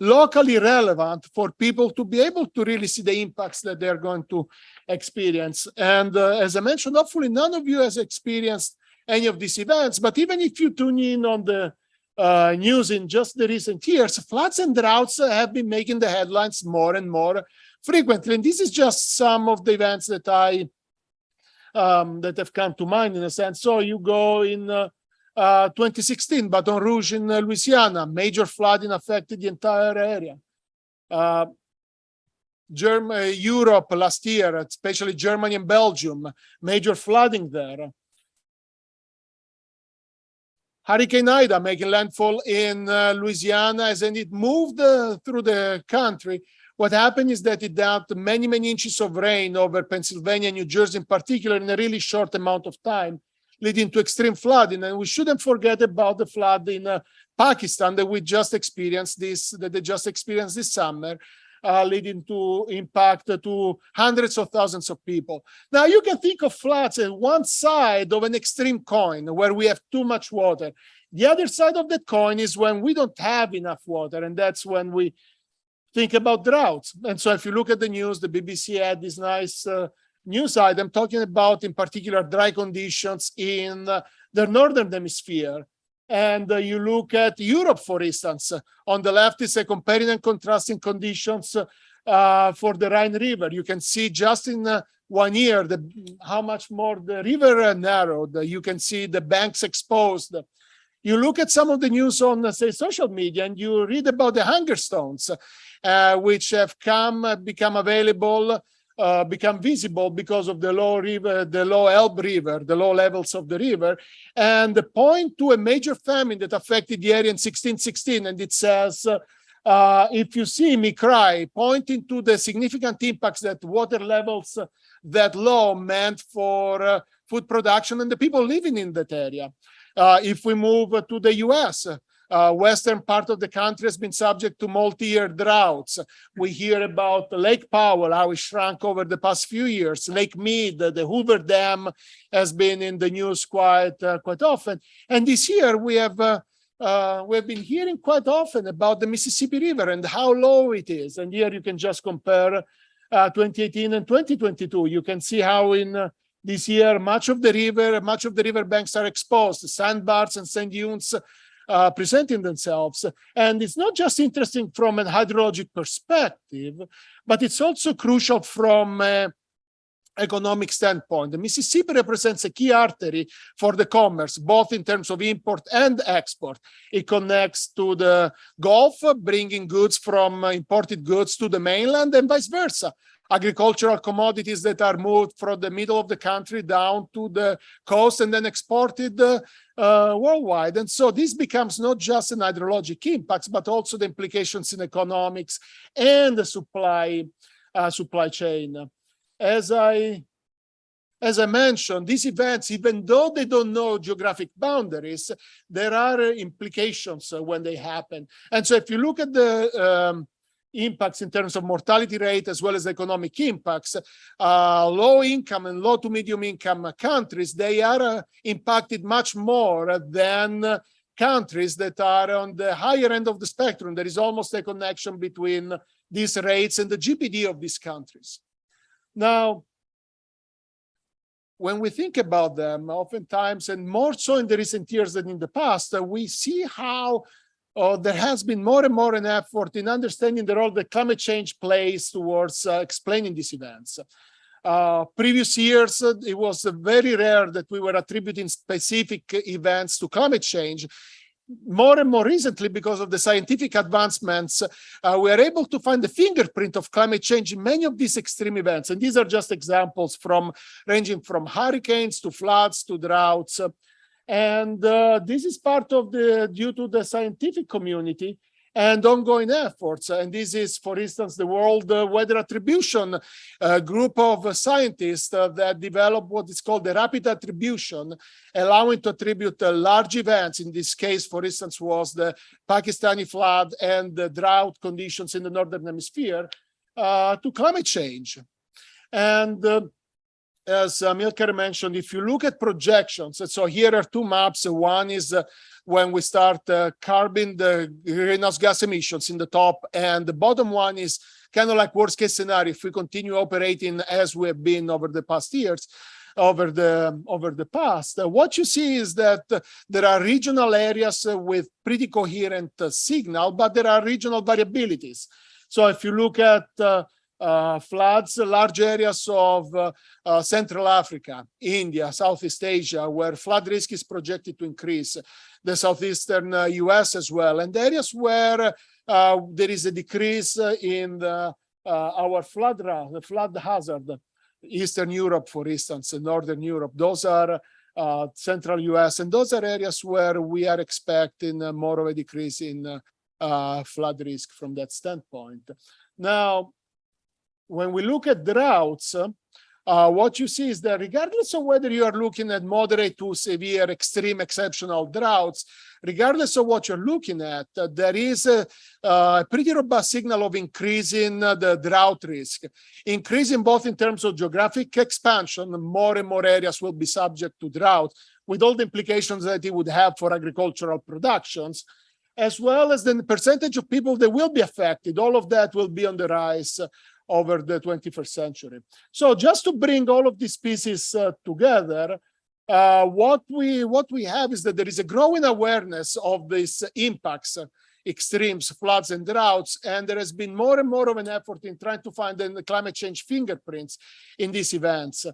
locally relevant for people to be able to really see the impacts that they're going to experience. And as I mentioned, hopefully none of you has experienced any of these events, but even if you tune in on the news in just the recent years, floods and droughts have been making the headlines more and more frequently. And this is just some of the events that that have come to mind in a sense. So you go in 2016, Baton Rouge in Louisiana, major flooding affected the entire area. Europe last year, especially Germany and Belgium, major flooding there. Hurricane Ida making landfall in Louisiana, as it moved through the country. What happened is that it dumped many inches of rain over Pennsylvania and New Jersey in particular in a really short amount of time, leading to extreme flooding. And we shouldn't forget about the flood in Pakistan that they just experienced this summer, leading to impact to hundreds of thousands of people. Now you can think of floods as one side of an extreme coin where we have too much water. The other side of that coin is when we don't have enough water, and that's when we think about droughts. And so if you look at the news, the BBC had this nice news item talking about, in particular, dry conditions in the northern hemisphere. And you look at Europe, for instance, on the left is a comparing and contrasting conditions for the Rhine River. You can see just in 1 year how much more the river narrowed. You can see the banks exposed. You look at some of the news on, say, social media, and you read about the hunger stones, which have become available, become visible because of the low Elbe River, the low levels of the river, and point to a major famine that affected the area in 1616. And it says, if you see me cry, pointing to the significant impacts that water levels that low meant for food production and the people living in that area. If we move to the US, western part of the country has been subject to multi-year droughts. We hear about Lake Powell, how it shrunk over the past few years. Lake Mead, the Hoover Dam, has been in the news quite often. And this year we have been hearing quite often about the Mississippi River and how low it is. And here you can just compare 2018 and 2022. You can see how in this year much of the river banks are exposed, sandbars and sand dunes presenting themselves. And it's not just interesting from a hydrologic perspective, but it's also crucial from an economic standpoint. The Mississippi represents a key artery for the commerce, both in terms of import and export. It connects to the Gulf, bringing goods from imported goods to the mainland and vice versa. Agricultural commodities that are moved from the middle of the country down to the coast and then exported worldwide. And so this becomes not just an hydrologic impact, but also the implications in economics and the supply chain. As I mentioned, these events, even though they don't know geographic boundaries, there are implications when they happen. And so if you look at the impacts in terms of mortality rate as well as economic impacts, low income and low to medium income countries, they are impacted much more than countries that are on the higher end of the spectrum. There is almost a connection between these rates and the GDP of these countries. Now, when we think about them, oftentimes, and more so in the recent years than in the past, we see how there has been more and more an effort in understanding the role that climate change plays towards explaining these events. Previous years, it was very rare that we were attributing specific events to climate change. More and more recently, because of the scientific advancements, we are able to find the fingerprint of climate change in many of these extreme events. And these are just examples ranging from hurricanes to floods to droughts. And this is part of due to the scientific community and ongoing efforts. And this is, for instance, the World Weather Attribution group of scientists that developed what is called the rapid attribution, allowing to attribute large events. In this case, for instance, was the Pakistani flood and the drought conditions in the Northern Hemisphere to climate change. And as Milker mentioned, if you look at projections, so here are two maps. One is when we start curbing the greenhouse gas emissions in the top, and the bottom one is kind of like worst case scenario if we continue operating as we have been over the past years, over the past. What you see is that there are regional areas with pretty coherent signal, but there are regional variabilities. So if you look at floods, large areas of Central Africa, India, Southeast Asia, where flood risk is projected to increase, the southeastern US as well, and areas where there is a decrease in our the flood hazard, Eastern Europe, for instance, and Northern Europe. Those are Central US, and those are areas where we are expecting more of a decrease in flood risk from that standpoint. Now, when we look at droughts, what you see is that regardless of whether you are looking at moderate to severe, extreme, exceptional droughts, regardless of what you're looking at, there is a pretty robust signal of increasing the drought risk, increasing both in terms of geographic expansion. More and more areas will be subject to drought, with all the implications that it would have for agricultural productions, as well as the percentage of people that will be affected. All of that will be on the rise over the 21st century. So just to bring all of these pieces together, what we have is that there is a growing awareness of these impacts extremes, floods and droughts. And there has been more and more of an effort in trying to find the climate change fingerprints in these events.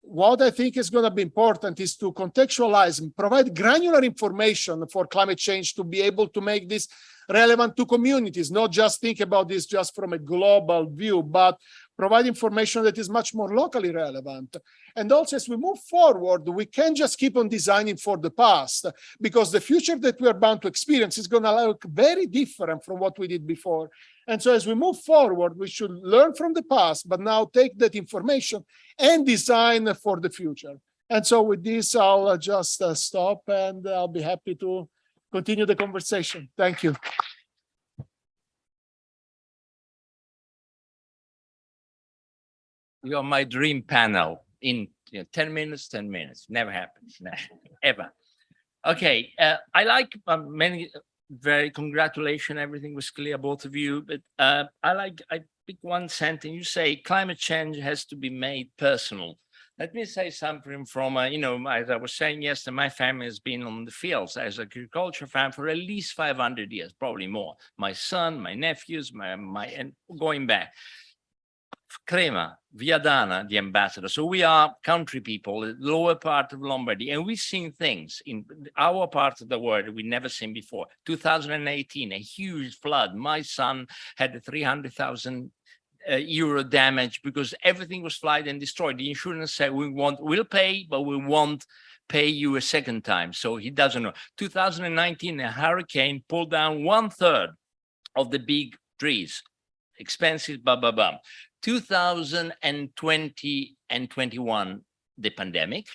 What I think is going to be important is to contextualize and provide granular information for climate change to be able to make this relevant to communities, not just think about this just from a global view, but provide information that is much more locally relevant. And also, as we move forward, we can't just keep on designing for the past, because the future that we are bound to experience is going to look very different from what we did before. And so as we move forward, we should learn from the past, but now take that information and design for the future. And so with this, I'll just stop, and I'll be happy to continue the conversation. Thank you. You're my dream panel in 10 minutes, 10 minutes. Never happens, never, ever. Okay, I like very congratulations, everything was clear, both of you, but I pick one sentence. You say climate change has to be made personal. Let me say something from, as I was saying yesterday, my family has been on the fields as an agriculture farm for at least 500 years, probably more. My son, my nephews, and going back. Crema, Viadana, the ambassador. So we are country people, the lower part of Lombardy, and we've seen things in our part of the world we've never seen before. 2018, a huge flood. My son had 300,000 euro damage because everything was flooded and destroyed. The insurance said we'll pay, but we won't pay you a second time. So he doesn't know. 2019, a hurricane pulled down 1/3 of the big trees. Expensive, blah, blah, blah. 2020 and 21, the pandemic,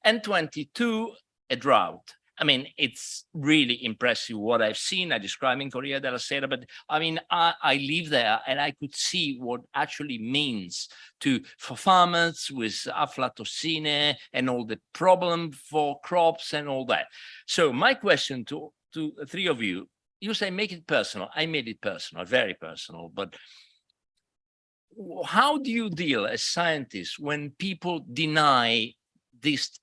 and 22, a drought. I mean, it's really impressive what I've seen. I describe in Corriere della Sera, but I mean, I live there and I could see what actually means for farmers with aflatoxine and all the problem for crops and all that. So my question to the three of you, you say make it personal. I made it personal, very personal, but how do you deal as scientists when people deny this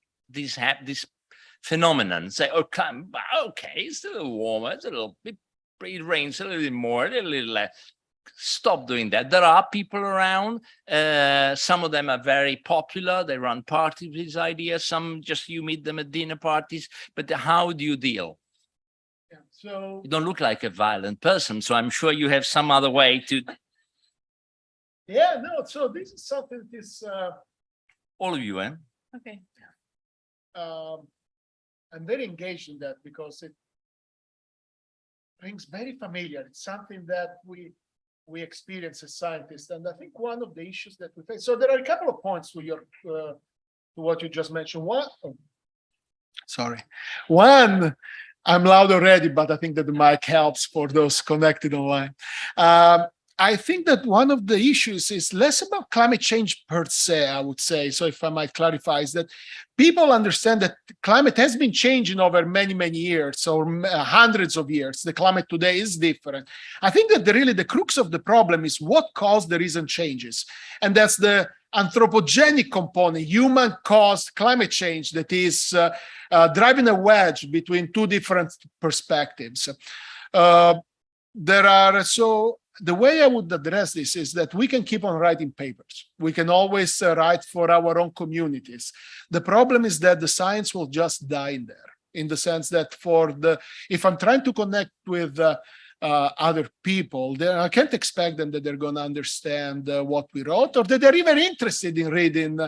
phenomenon? Say, okay, it's a little warmer, it's a little bit, it rains a little bit more, a little less. Stop doing that. There are people around. Some of them are very popular. They run parties with these ideas. Some just you meet them at dinner parties. But how do you deal? Yeah, so you don't look like a violent person, so I'm sure you have some other way to. Yeah, no, so this is something that is all of you, Okay. I'm very engaged in that because it rings very familiar. It's something that we experience as scientists, and I think one of the issues that we face. So there are a couple of points to your to what you just mentioned. One, I'm loud already, but I think that the mic helps for those connected online. I think that one of the issues is less about climate change per se, I would say. So if I might clarify, is that people understand that climate has been changing over many, many years or hundreds of years. The climate today is different. I think that really the crux of the problem is what caused the recent changes. And that's the anthropogenic component, human-caused climate change that is driving a wedge between two different perspectives. The way I would address this is that we can keep on writing papers. We can always write for our own communities. The problem is that the science will just die in there, in the sense that if I'm trying to connect with other people, then I can't expect them that they're going to understand what we wrote or that they're even interested in reading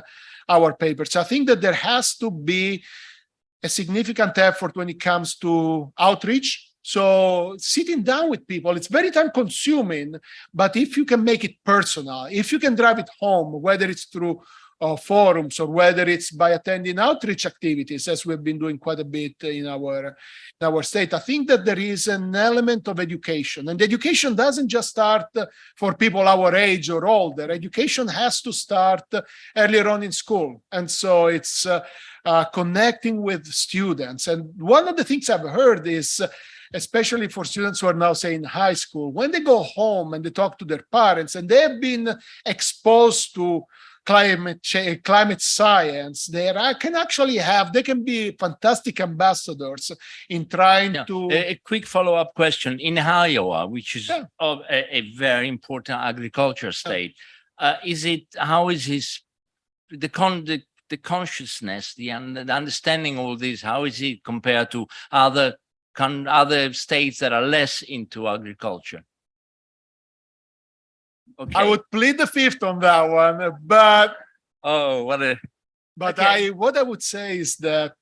our papers. I think that there has to be a significant effort when it comes to outreach. So sitting down with people, it's very time consuming, but if you can make it personal, if you can drive it home, whether it's through forums or whether it's by attending outreach activities, as we've been doing quite a bit in our state, I think that there is an element of education. And education doesn't just start for people our age or older. Education has to start earlier on in school. And so it's connecting with students. And one of the things I've heard is, especially for students who are now, say, in high school, when they go home and they talk to their parents and they have been exposed to climate science, they can be fantastic ambassadors in trying to. A quick follow-up question. In Iowa, which is a very important agriculture state, how is the consciousness, the understanding all this, how is it compared to other states that are less into agriculture? Okay. I would plead the fifth on that one, but what I would say is that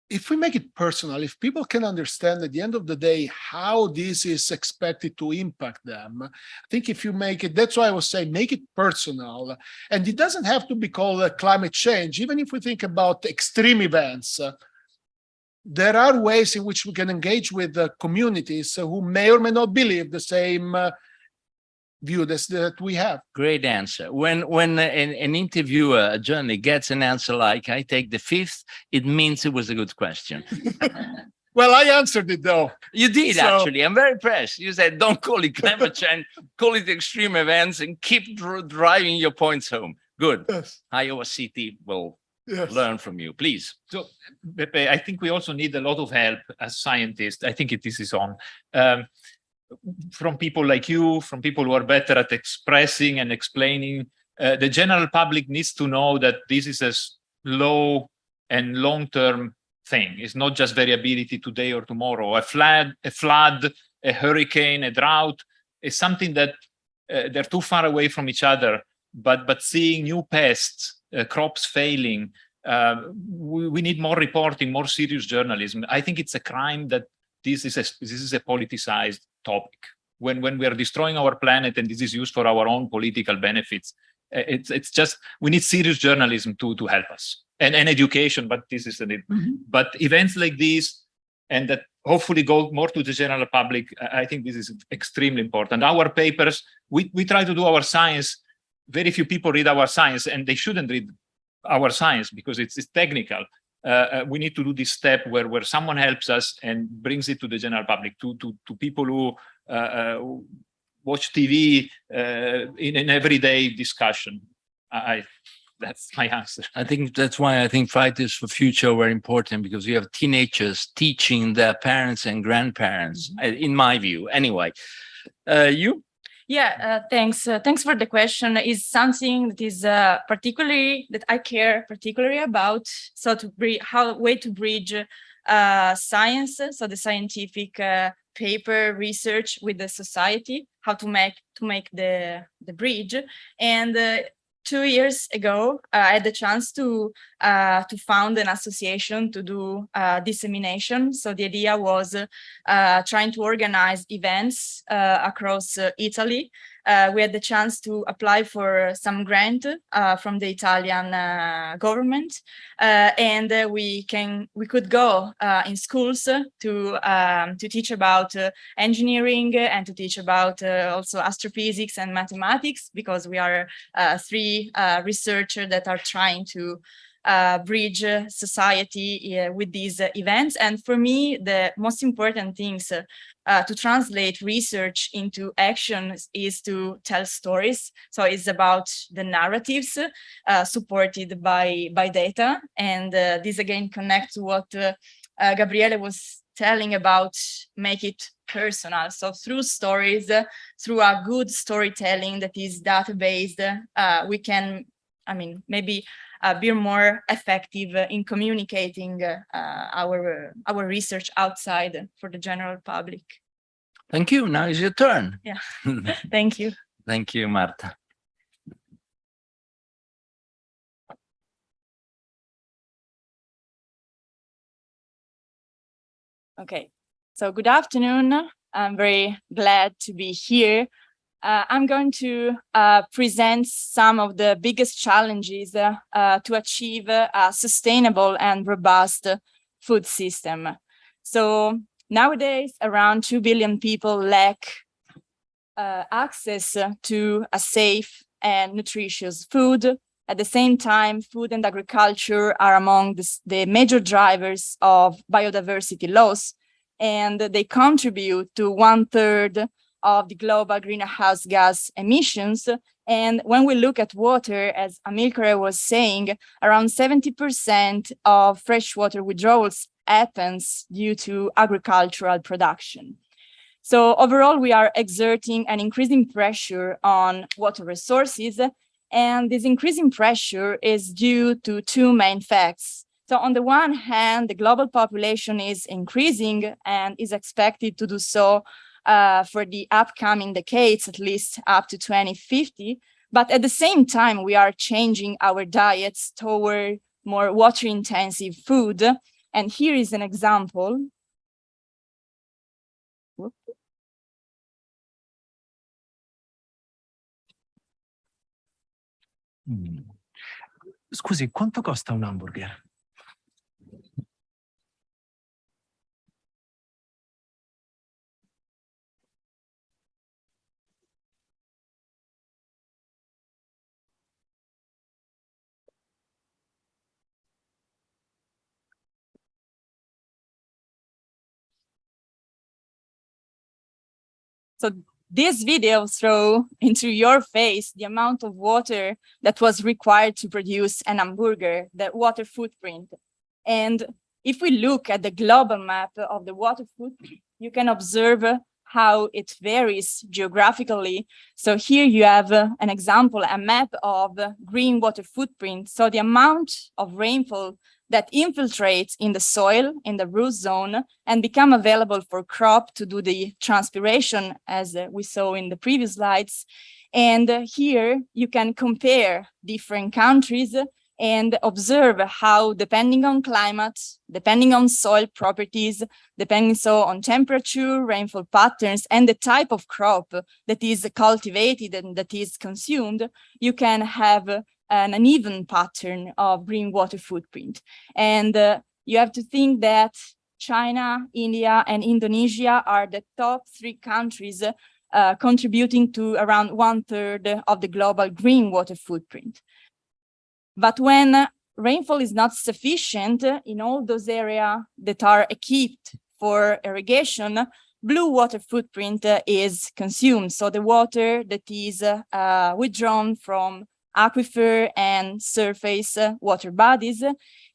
if we make it personal, if people can understand at the end of the day how this is expected to impact them, I think if you make it, that's why I was saying, make it personal. And it doesn't have to be called climate change. Even if we think about extreme events, there are ways in which we can engage with communities who may or may not believe the same view that we have. Great answer. When an interviewer, a journalist, gets an answer like, I take the fifth, it means it was a good question. Well, I answered it though. You did, actually. I'm very impressed. You said, don't call it climate change, call it extreme events and keep driving your points home. Good. Yes. Iowa City will learn from you, please. So, Beppe, I think we also need a lot of help as scientists. I think this is on. From people like you, from people who are better at expressing and explaining. The general public needs to know that this is a slow and long-term thing. It's not just variability today or tomorrow. A flood, a hurricane, a drought is something that they're too far away from each other. But seeing new pests, crops failing, we need more reporting, more serious journalism. I think it's a crime that this is a politicized topic. When we are destroying our planet and this is used for our own political benefits, it's just, we need serious journalism to help us and education, but this is it. But events like this, and that hopefully go more to the general public, I think this is extremely important. Our papers, we try to do our science. Very few people read our science, and they shouldn't read our science because it's technical. We need to do this step where someone helps us and brings it to the general public, to people who watch TV in an everyday discussion. That's my answer. I think that's why I think Fridays for Future were important, because you have teenagers teaching their parents and grandparents, in my view. Anyway, you? Yeah, thanks. Thanks for the question. Is something that is particularly that I care particularly about. So to way to bridge science, so the scientific paper research with the society, how to make the bridge. And 2 years ago, I had the chance to found an association to do dissemination. So the idea was trying to organize events across Italy. We had the chance to apply for some grant from the Italian government, and we could go in schools to teach about engineering and to teach about also astrophysics and mathematics, because we are 3 researchers that are trying to bridge society with these events. And for me, the most important things to translate research into action is to tell stories. So it's about the narratives supported by data. And this again connects to what Gabriele was telling about make it personal. So through stories, through a good storytelling that is data-based, we can, maybe be more effective in communicating our research outside for the general public. Thank you. Now is your turn. Yeah. Thank you. Thank you, Marta. Okay. So good afternoon. I'm very glad to be here. I'm going to present some of the biggest challenges to achieve a sustainable and robust food system. So nowadays, around 2 billion people lack access to a safe and nutritious food. At the same time, food and agriculture are among the major drivers of biodiversity loss, and they contribute to 1/3 of the global greenhouse gas emissions And when we look at water, as Amilcare was saying, around 70% of freshwater withdrawals happens due to agricultural production. So overall, we are exerting an increasing pressure on water resources, and this increasing pressure is due to two main facts. So on the one hand, the global population is increasing and is expected to do so for the upcoming decades, at least up to 2050. But at the same time, we are changing our diets toward more water-intensive food. And here is an example. Scusi, quanto costa un hamburger? So this video throws into your face the amount of water that was required to produce an hamburger, the water footprint. And if we look at the global map of the water footprint, you can observe how it varies geographically. So here you have an example, a map of green water footprint. So the amount of rainfall that infiltrates in the soil, in the root zone, and become available for crop to do the transpiration, as we saw in the previous slides. And here you can compare different countries and observe how, depending on climate, depending on soil properties, depending so on temperature, rainfall patterns, and the type of crop that is cultivated and that is consumed, you can have an uneven pattern of green water footprint. And you have to think that China, India, and Indonesia are the top 3 countries contributing to around 1/3 of the global green water footprint. But when rainfall is not sufficient in all those areas that are equipped for irrigation, blue water footprint is consumed. So the water that is withdrawn from aquifer and surface water bodies.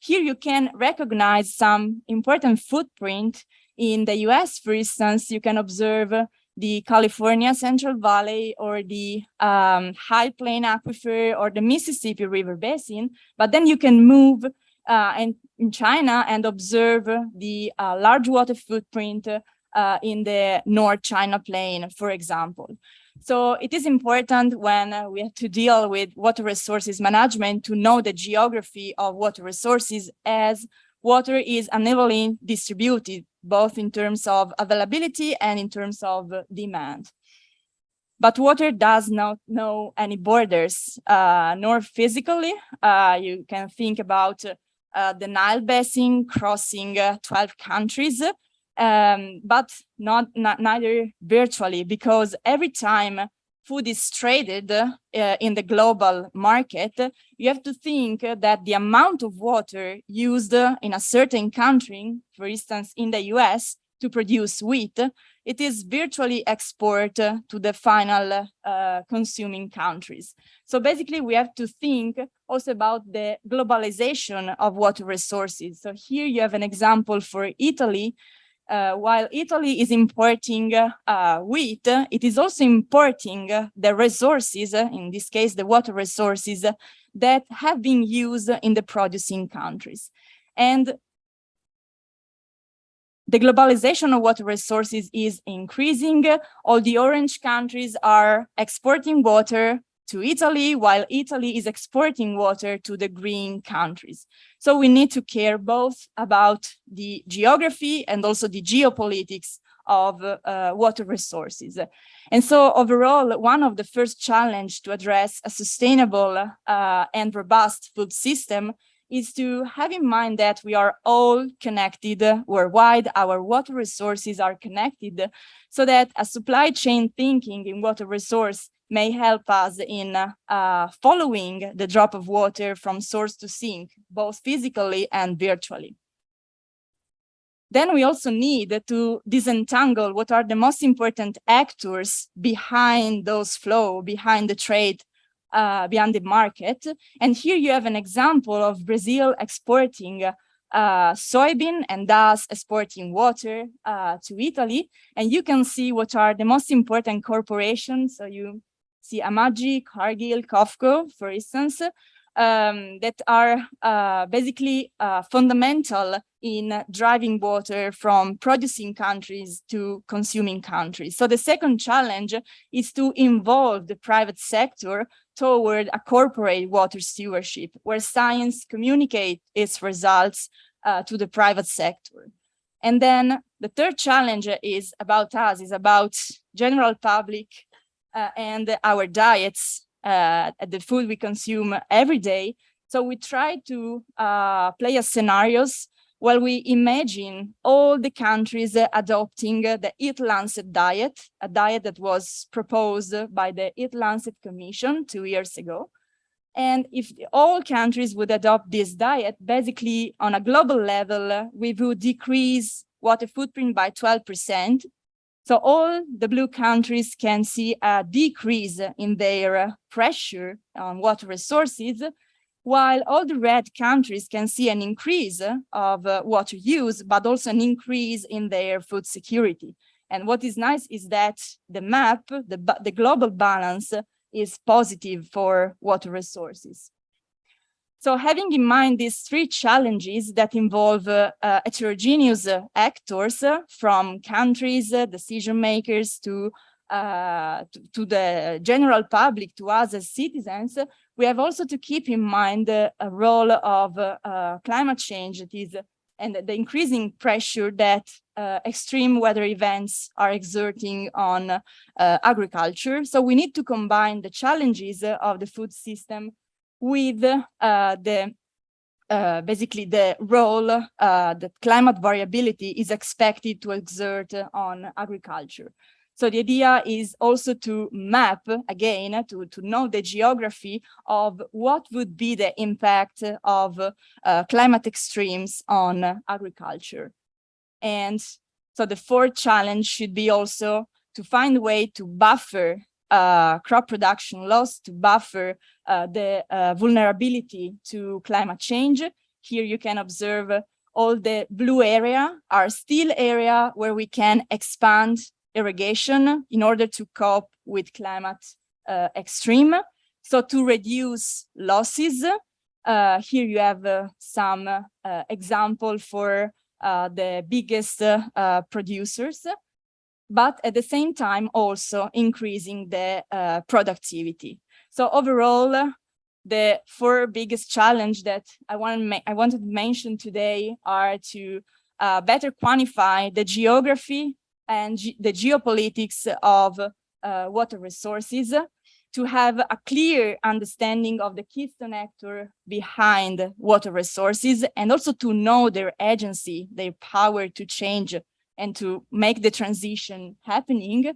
Here you can recognize some important footprint. In the US, for instance, you can observe the California Central Valley or the High Plain Aquifer or the Mississippi River Basin, but then you can move in China and observe the large water footprint in the North China Plain, for example. So it is important when we have to deal with water resources management to know the geography of water resources, as water is unevenly distributed, both in terms of availability and in terms of demand. But water does not know any borders, nor physically. You can think about the Nile Basin crossing 12 countries, but neither virtually, because every time food is traded in the global market, you have to think that the amount of water used in a certain country, for instance, in the US, to produce wheat, it is virtually exported to the final consuming countries. So basically, we have to think also about the globalization of water resources. So here you have an example for Italy. While Italy is importing wheat, it is also importing the resources, in this case, the water resources that have been used in the producing countries. And the globalization of water resources is increasing. All the orange countries are exporting water to Italy, while Italy is exporting water to the green countries. So we need to care both about the geography and also the geopolitics of water resources. And so overall, one of the first challenges to address a sustainable and robust food system is to have in mind that we are all connected worldwide. Our water resources are connected, so that a supply chain thinking in water resource may help us in following the drop of water from source to sink, both physically and virtually. Then we also need to disentangle what are the most important actors behind those flow, behind the trade beyond the market. And here you have an example of Brazil exporting soybean and thus exporting water to Italy. And you can see what are the most important corporations. So you see Amaggi, Cargill, COFCO, for instance, that are basically fundamental in driving water from producing countries to consuming countries. So the second challenge is to involve the private sector toward a corporate water stewardship, where science communicates its results to the private sector. And then the third challenge is about us, is about general public and our diets, the food we consume every day. So we try to play as scenarios while we imagine all the countries adopting the Eat Lancet diet, a diet that was proposed by the Eat Lancet Commission 2 years ago. And if all countries would adopt this diet, basically on a global level, we would decrease water footprint by 12%. So all the blue countries can see a decrease in their pressure on water resources, while all the red countries can see an increase of water use, but also an increase in their food security. And what is nice is that the map, the global balance is positive for water resources. So having in mind these three challenges that involve heterogeneous actors from countries, decision makers to the general public, to us as citizens, we have also to keep in mind a role of climate change and the increasing pressure that extreme weather events are exerting on agriculture. So we need to combine the challenges of the food system with basically the role that climate variability is expected to exert on agriculture. So the idea is also to map, again, to know the geography of what would be the impact of climate extremes on agriculture. And so the fourth challenge should be also to find a way to buffer crop production loss, to buffer the vulnerability to climate change. Here you can observe all the blue area are still area where we can expand irrigation in order to cope with climate extreme. So to reduce losses, here you have some example for the biggest producers, but at the same time also increasing the productivity. So overall, the four biggest challenges that I wanted to mention today are to better quantify the geography and the geopolitics of water resources, to have a clear understanding of the keystone actor behind water resources, and also to know their agency, their power to change and to make the transition happening.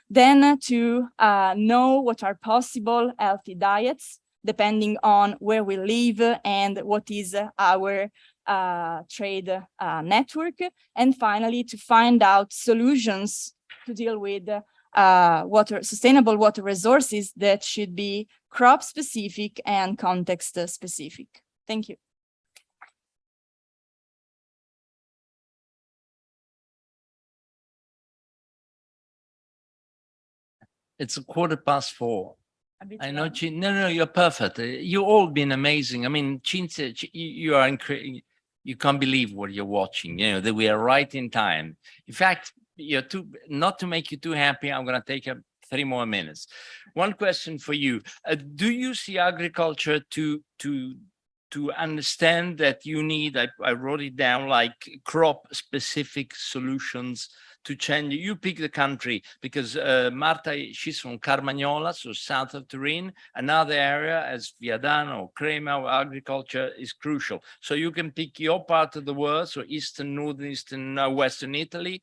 Then to know what are possible healthy diets, depending on where we live and what is our trade network. And finally, to find out solutions to deal with sustainable water resources that should be crop specific and context specific. Thank you. It's 4:15. I know, no, you're perfect. You've all been amazing. I mean, Cinzia, you are incredible. You can't believe what you're watching. You know that we are right in time. In fact, not to make you too happy, I'm going to take 3 more minutes. One question for you: do you see agriculture to understand that you need? I wrote it down, like crop-specific solutions to change. You pick the country because Marta, she's from Carmagnola, so south of Turin. Another area as Viadano or Crema, where agriculture is crucial. So you can pick your part of the world, so eastern, northern, eastern, western Italy,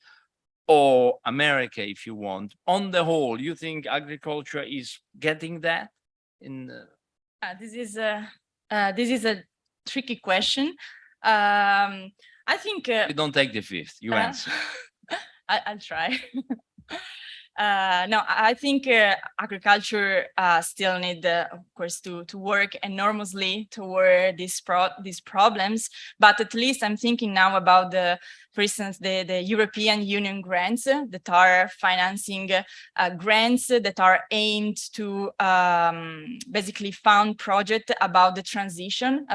or America if you want. On the whole, you think agriculture is getting that? This is a tricky question. I think you don't take the fifth. You answer. I'll try. No, I think agriculture still need, of course, to work enormously toward these problems. But at least I'm thinking now about for instance, the European Union grants that are financing grants that are aimed to basically fund projects about the transition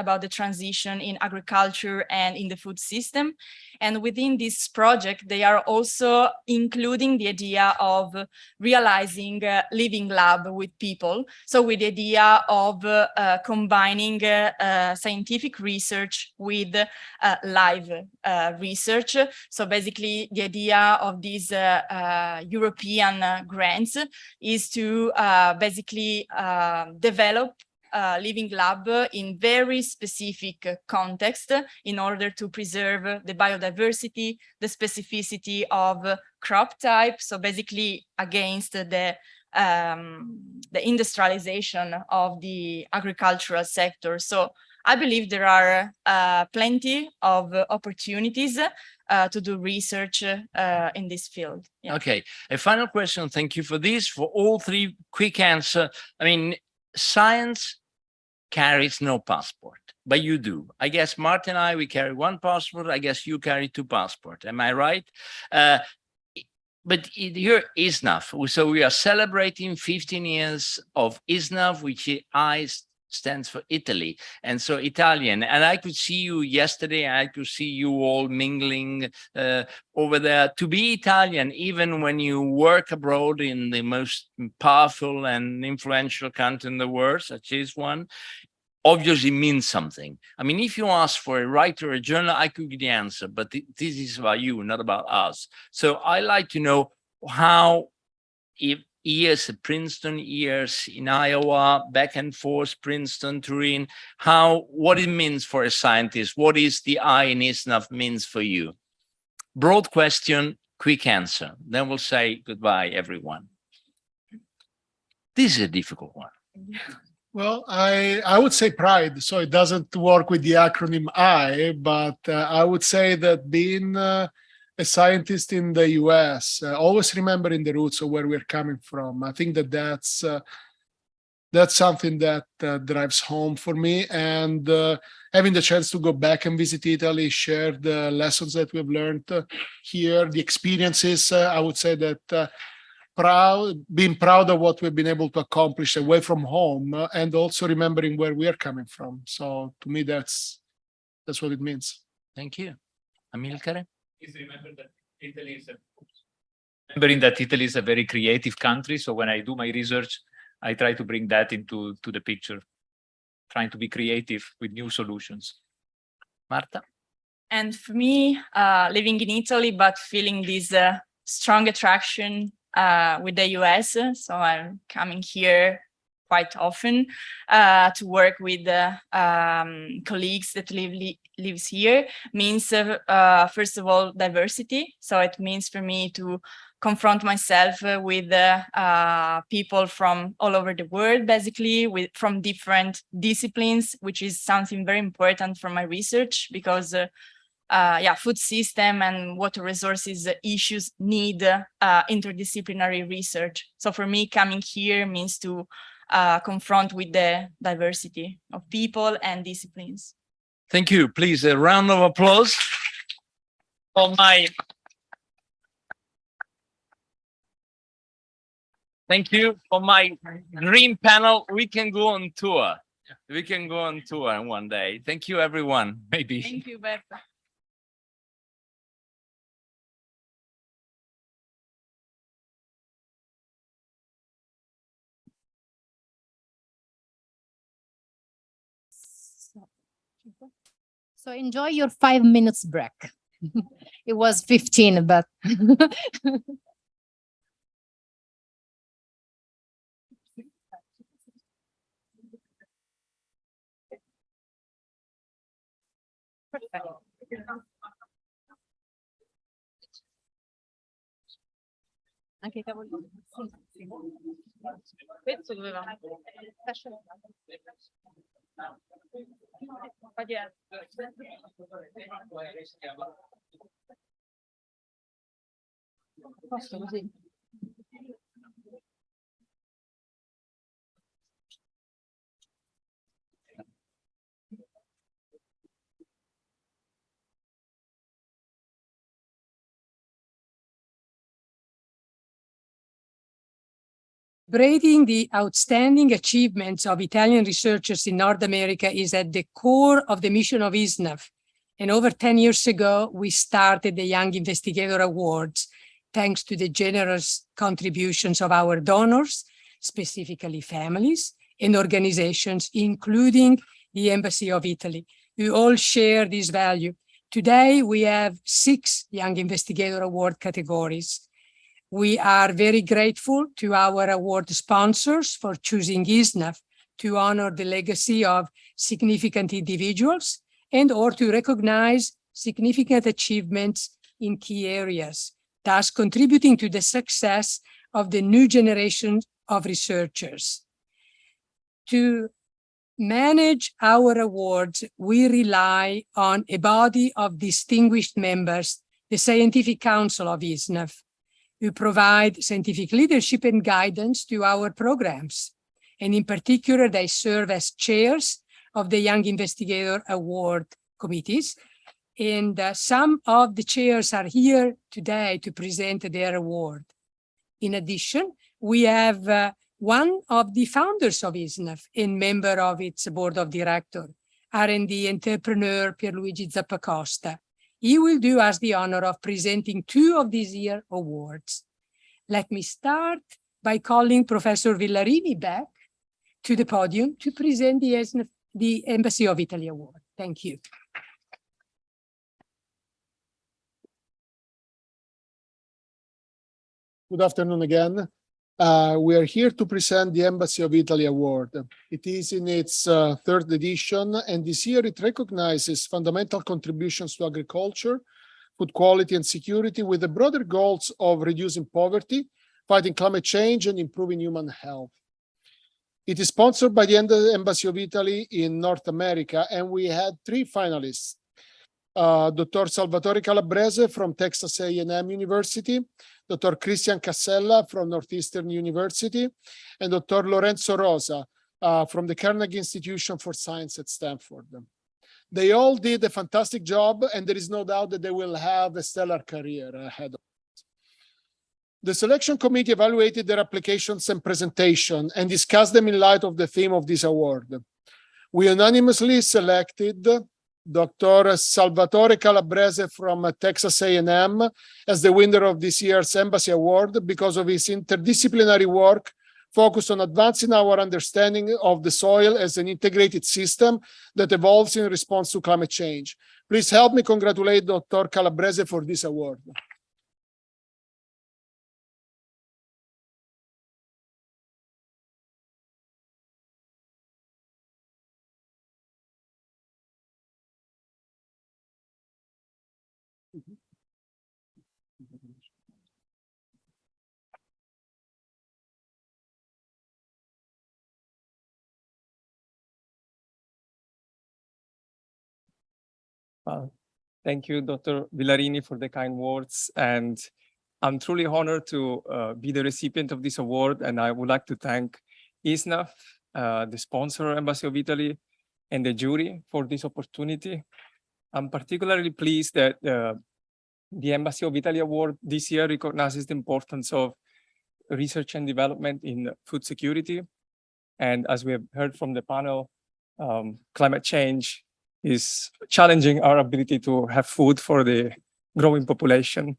in agriculture and in the food system. And within this project, they are also including the idea of realizing living lab with people. So with the idea of combining scientific research with live research. So basically the idea of these European grants is to basically develop living lab in very specific context in order to preserve the biodiversity, the specificity of crop type. So basically against the industrialization of the agricultural sector. So I believe there are plenty of opportunities to do research in this field. Yeah. Okay, a final question. Thank you for this. For all three, quick answer. I mean, science carries no passport, but you do. I guess Martin and I, we carry one passport. I guess you carry two passports. Am I right? But here ISSNAF, so we are celebrating 15 years of ISSNAF, which stands for Italy, and so Italian. And I could see you yesterday, I could see you all mingling over there. To be Italian, even when you work abroad in the most powerful and influential country in the world, such as one, obviously means something. I mean, if you ask for a writer or a journal, I could give the answer, but this is about you, not about us. So I like to know how, if years at Princeton, years in Iowa, back and forth, Princeton, Turin, what it means for a scientist, what is the I in ISSNAF means for you? Broad question, quick answer. Then we'll say goodbye, everyone. This is a difficult one. Well, I would say pride. So it doesn't work with the acronym I, but I would say that being a scientist in the US, always remembering the roots of where we're coming from. I think that that's something that drives home for me. And having the chance to go back and visit Italy, share the lessons that we've learned here, the experiences, I would say that being proud of what we've been able to accomplish away from home, and also remembering where we are coming from. So to me, that's what it means. Thank you. Amilcare? Please remember that Italy is a very creative country. So when I do my research, I try to bring that into the picture, trying to be creative with new solutions. Marta? And for me, living in Italy, but feeling this strong attraction with the US. So I'm coming here quite often to work with colleagues that lives here, means first of all diversity. So it means for me to confront myself with people from all over the world, basically from different disciplines, which is something very important for my research, because food system and water resources issues need interdisciplinary research. So for me, coming here means to confront with the diversity of people and disciplines. Thank you. Please, a round of applause for my... Thank you for my dream panel. We can go on tour. We can go on tour one day. Thank you, everyone. Maybe. Thank you, Beppe. So enjoy your 5 minutes break. It was 15, but anche i cavolini. Sì. Questo doveva posto così. Celebrating the outstanding achievements of Italian researchers in North America is at the core of the mission of ISSNAF. And over 10 years ago, we started the Young Investigator Awards, thanks to the generous contributions of our donors, specifically families and organizations, including the Embassy of Italy, who all share this value. Today, we have 6 Young Investigator Award categories. We are very grateful to our award sponsors for choosing ISSNAF to honor the legacy of significant individuals and or to recognize significant achievements in key areas, thus contributing to the success of the new generation of researchers. To manage our awards, we rely on a body of distinguished members, the Scientific Council of ISSNAF, who provide scientific leadership and guidance to our programs. And in particular, they serve as chairs of the Young Investigator Award committees. And some of the chairs are here today to present their award. In addition, we have one of the founders of ISSNAF and member of its board of directors, R&D entrepreneur Pierluigi Zappacosta. He will do us the honor of presenting 2 of this year's awards. Let me start by calling Professor Villarini back to the podium to present the Embassy of Italy Award. Thank you. Good afternoon again. We are here to present the Embassy of Italy Award. It is in its 3rd edition, and this year it recognizes fundamental contributions to agriculture, food quality and security with the broader goals of reducing poverty, fighting climate change, and improving human health. It is sponsored by the Embassy of Italy in North America, and we had 3 finalists. Dr. Salvatore Calabrese from Texas A&M University, Dr. Christian Cassella from Northeastern University, and Dr. Lorenzo Rosa from the Carnegie Institution for Science at Stanford. They all did a fantastic job, and there is no doubt that they will have a stellar career ahead of them. The selection committee evaluated their applications and presentation and discussed them in light of the theme of this award. We unanimously selected Dr. Salvatore Calabrese from Texas A&M as the winner of this year's Embassy Award because of his interdisciplinary work focused on advancing our understanding of the soil as an integrated system that evolves in response to climate change. Please help me congratulate Dr. Calabrese for this award. Thank you, Dr. Villarini, for the kind words. And I'm truly honored to be the recipient of this award. And I would like to thank ISSNAF, the sponsor, Embassy of Italy, and the jury for this opportunity. I'm particularly pleased that the Embassy of Italy Award this year recognizes the importance of research and development in food security. And as we have heard from the panel, climate change is challenging our ability to have food for the growing population.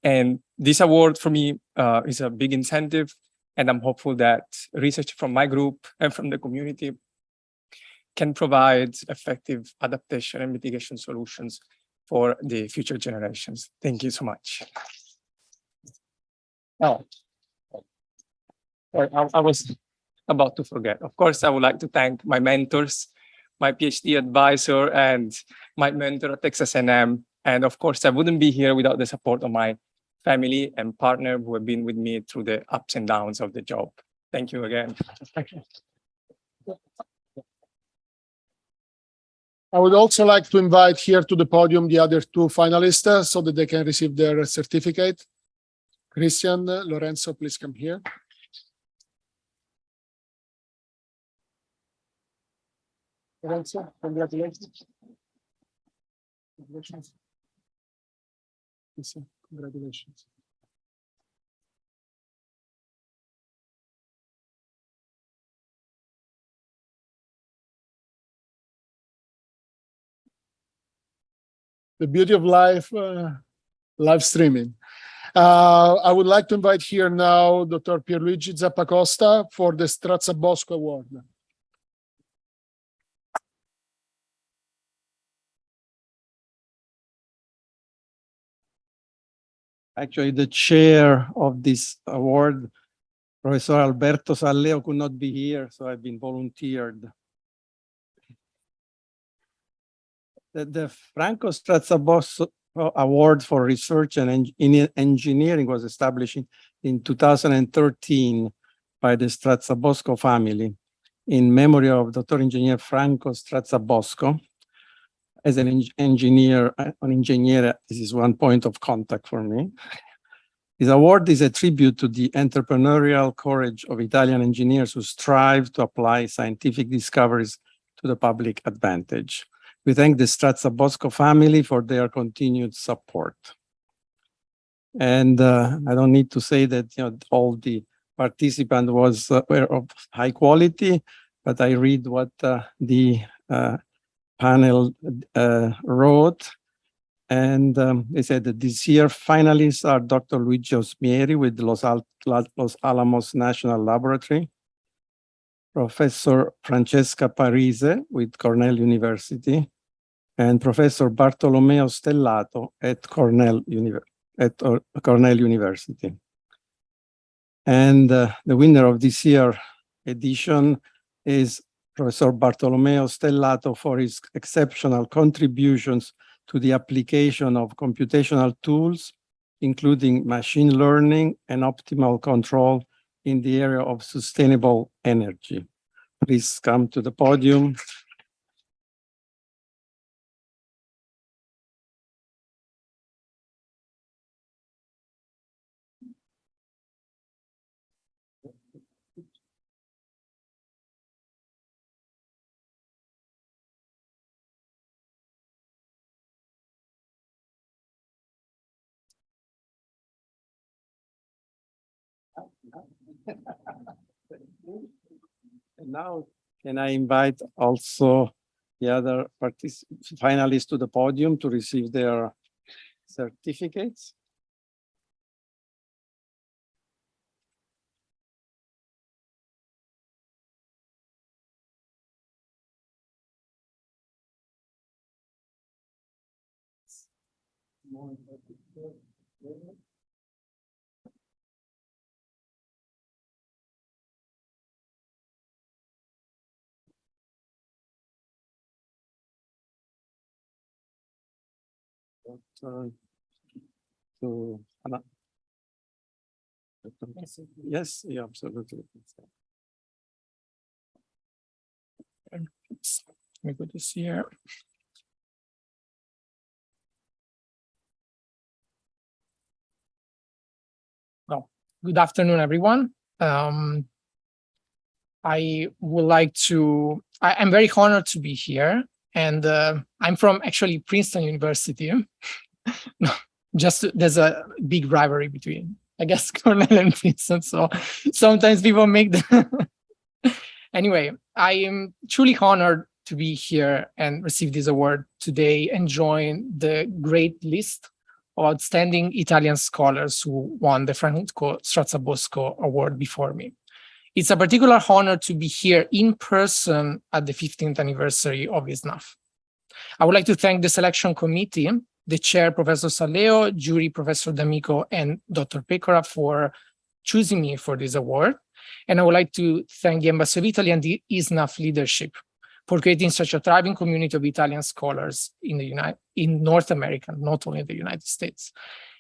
And this award for me is a big incentive, and I'm hopeful that research from my group and from the community can provide effective adaptation and mitigation solutions for the future generations. Thank you so much. Oh, I was about to forget. Of course, I would like to thank my mentors, my PhD advisor, and my mentor at Texas A&M. And of course, I wouldn't be here without the support of my family and partner who have been with me through the ups and downs of the job. Thank you again. I would also like to invite here to the podium the other 2 finalists so that they can receive their certificate. Christian, Lorenzo, please come here. Lorenzo, congratulations. Congratulations. Congratulations. the beauty of live streaming. I would like to invite here now Dr. Pierluigi Zappacosta for the Stratzabosco Award. Actually, the chair of this award, Professor Alberto Salleo, could not be here, so I've been volunteered. The Franco Stratzabosco Award for Research and Engineering was established in 2013 by the Stratzabosco family in memory of Dr. Engineer Franco Stratzabosco. As an engineer, this is one point of contact for me. This award is a tribute to the entrepreneurial courage of Italian engineers who strive to apply scientific discoveries to the public advantage. We thank the Stratzabosco family for their continued support. And I don't need to say that all the participants were of high quality, but I read what the panel wrote, and they said that this year finalists are Dr. Luigi Osmieri with Los Alamos National Laboratory, Professor Francesca Parise with Cornell University, and Professor Bartolomeo Stellato at Cornell University. And the winner of this year edition is Professor Bartolomeo Stellato for his exceptional contributions to the application of computational tools, including machine learning and optimal control in the area of sustainable energy. Please come to the podium. And now, can I invite also the other finalists to the podium to receive their certificates? Yes, yeah, absolutely. Let me put this here. Well, good afternoon, everyone. I would like to, I'm very honored to be here. And I'm from actually Princeton University. No, just there's a big rivalry between, I guess, Cornell and Princeton. So sometimes people make the Anyway, I am truly honored to be here and receive this award today and join the great list of outstanding Italian scholars who won the Franco Stratzabosco Award before me. It's a particular honor to be here in person at the 15th anniversary of ISSNAF. I would like to thank the selection committee, the chair, Professor Salleo, jury, Professor D'Amico, and Dr. Pecora for choosing me for this award. And I would like to thank the Embassy of Italy and the ISSNAF leadership for creating such a thriving community of Italian scholars in North America, not only in the United States.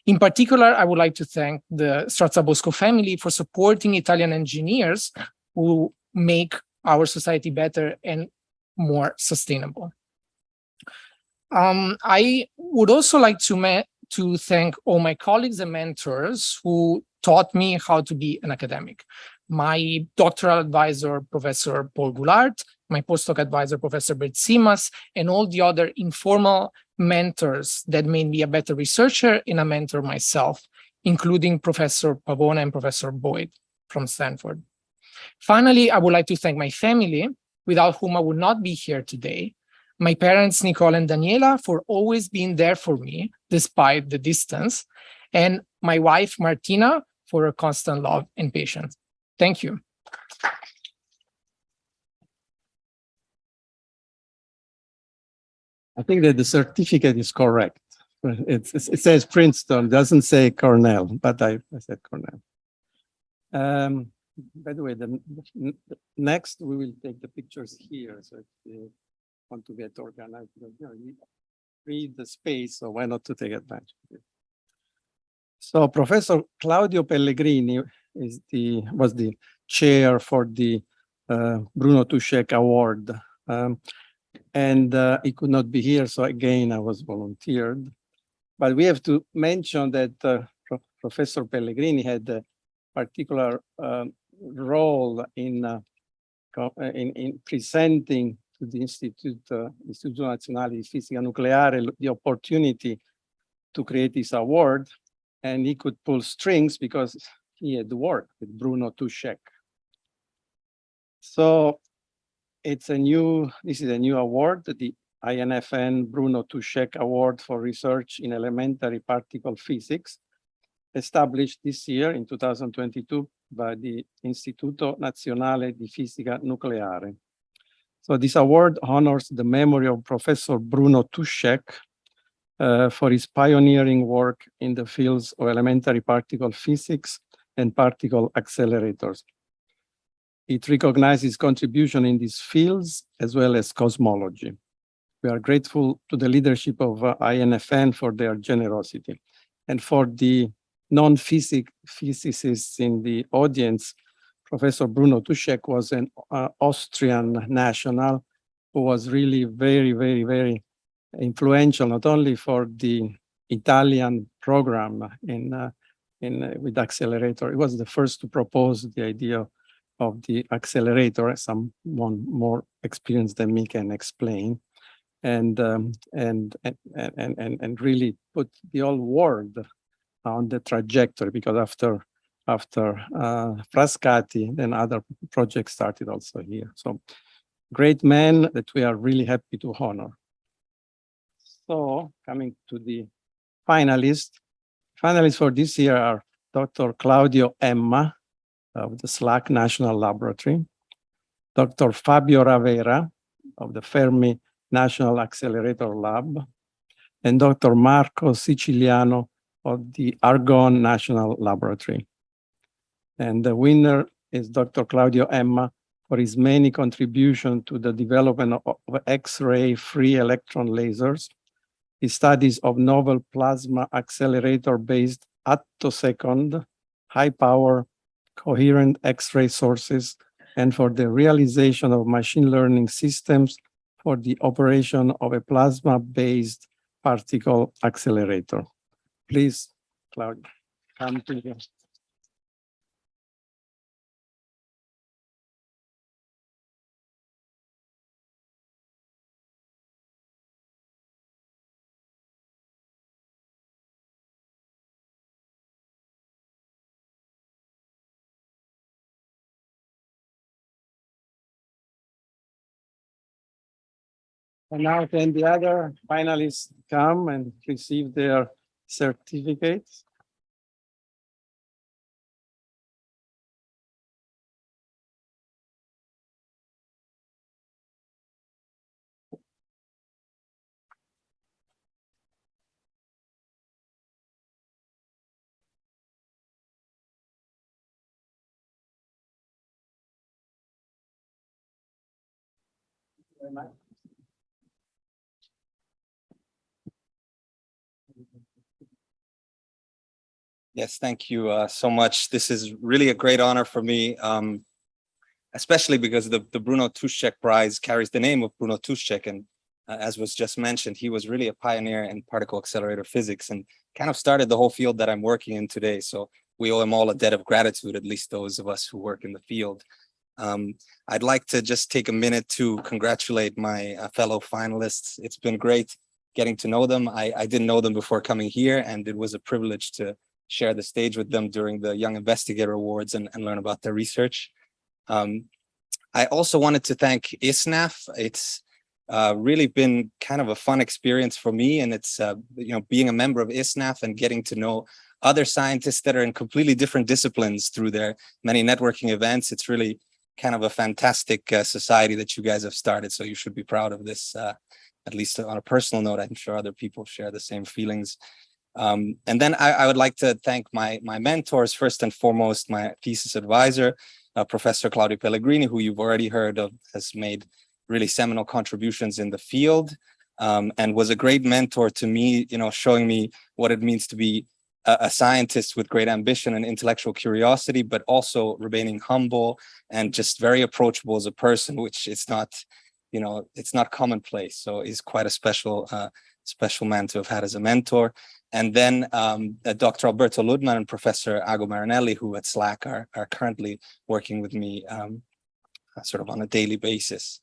In particular, I would like to thank the Stratzabosco family for supporting Italian engineers who make our society better and more sustainable. I would also like to thank all my colleagues and mentors who taught me how to be an academic. My doctoral advisor, Professor Paul Goulart, my postdoc advisor, Professor Bert Simas, and all the other informal mentors that made me a better researcher and a mentor myself, including Professor Pavona and Professor Boyd from Stanford. Finally, I would like to thank my family, without whom I would not be here today, my parents, Nicole and Daniela, for always being there for me, despite the distance, and my wife, Martina, for her constant love and patience. Thank you. I think that the certificate is correct. It says Princeton, doesn't say Cornell, but I said Cornell. By the way, next we will take the pictures here. So if you want to get organized, you know, you read the space, so why not to take advantage of it? So Professor Claudio Pellegrini was the chair for the Bruno Tuschek Award. And he could not be here, so again, I was volunteered. But we have to mention that Professor Pellegrini had a particular role in presenting to the Istituto Nazionale di Fisica Nucleare the opportunity to create this award, and he could pull strings because he had worked with Bruno Tuschek. So this is a new award, the INFN Bruno Tuschek Award for Research in Elementary Particle Physics, established this year in 2022 by the Istituto Nazionale di Fisica Nucleare. So this award honors the memory of Professor Bruno Tuschek for his pioneering work in the fields of elementary particle physics and particle accelerators. It recognizes his contribution in these fields as well as cosmology. We are grateful to the leadership of INFN for their generosity. And for the non-physicists in the audience, Professor Bruno Tuschek was an Austrian national who was really very, very, very influential, not only for the Italian program with accelerator. He was the first to propose the idea of the accelerator. Someone more experienced than me can explain, and really put the whole world on the trajectory, because after Frascati, then other projects started also here. So great man that we are really happy to honor. So coming to the finalists for this year are Dr. Claudio Emma of the SLAC National Laboratory, Dr. Fabio Ravera of the Fermi National Accelerator Lab, and Dr. Marco Siciliano of the Argonne National Laboratory. And the winner is Dr. Claudio Emma for his many contributions to the development of X-ray free electron lasers, his studies of novel plasma accelerator-based attosecond, high-power, coherent X-ray sources, and for the realization of machine learning systems for the operation of a plasma-based particle accelerator. Please, Claudio, come to you. And now can the other finalists come and receive their certificates? Very much. Yes, thank you so much. This is really a great honor for me, especially because the Bruno Tuschek Prize carries the name of Bruno Tuschek. And as was just mentioned, he was really a pioneer in particle accelerator physics and kind of started the whole field that I'm working in today. So we owe him all a debt of gratitude, at least those of us who work in the field. I'd like to just take a minute to congratulate my fellow finalists. It's been great getting to know them. I didn't know them before coming here, and it was a privilege to share the stage with them during the Young Investigator Awards and learn about their research. I also wanted to thank ISSNAF. It's really been kind of a fun experience for me. And it's, being a member of ISSNAF and getting to know other scientists that are in completely different disciplines through their many networking events. It's really kind of a fantastic society that you guys have started. So you should be proud of this, at least on a personal note. I'm sure other people share the same feelings. And then I would like to thank my mentors, first and foremost, my thesis advisor, Professor Claudio Pellegrini, who you've already heard of, has made really seminal contributions in the field, and was a great mentor to me, showing me what it means to be a scientist with great ambition and intellectual curiosity, but also remaining humble and just very approachable as a person, which is not, it's not commonplace. So he's quite a special man to have had as a mentor. And then Dr. Alberto Ludman and Professor Ago Marinelli, who at SLAC are currently working with me sort of on a daily basis.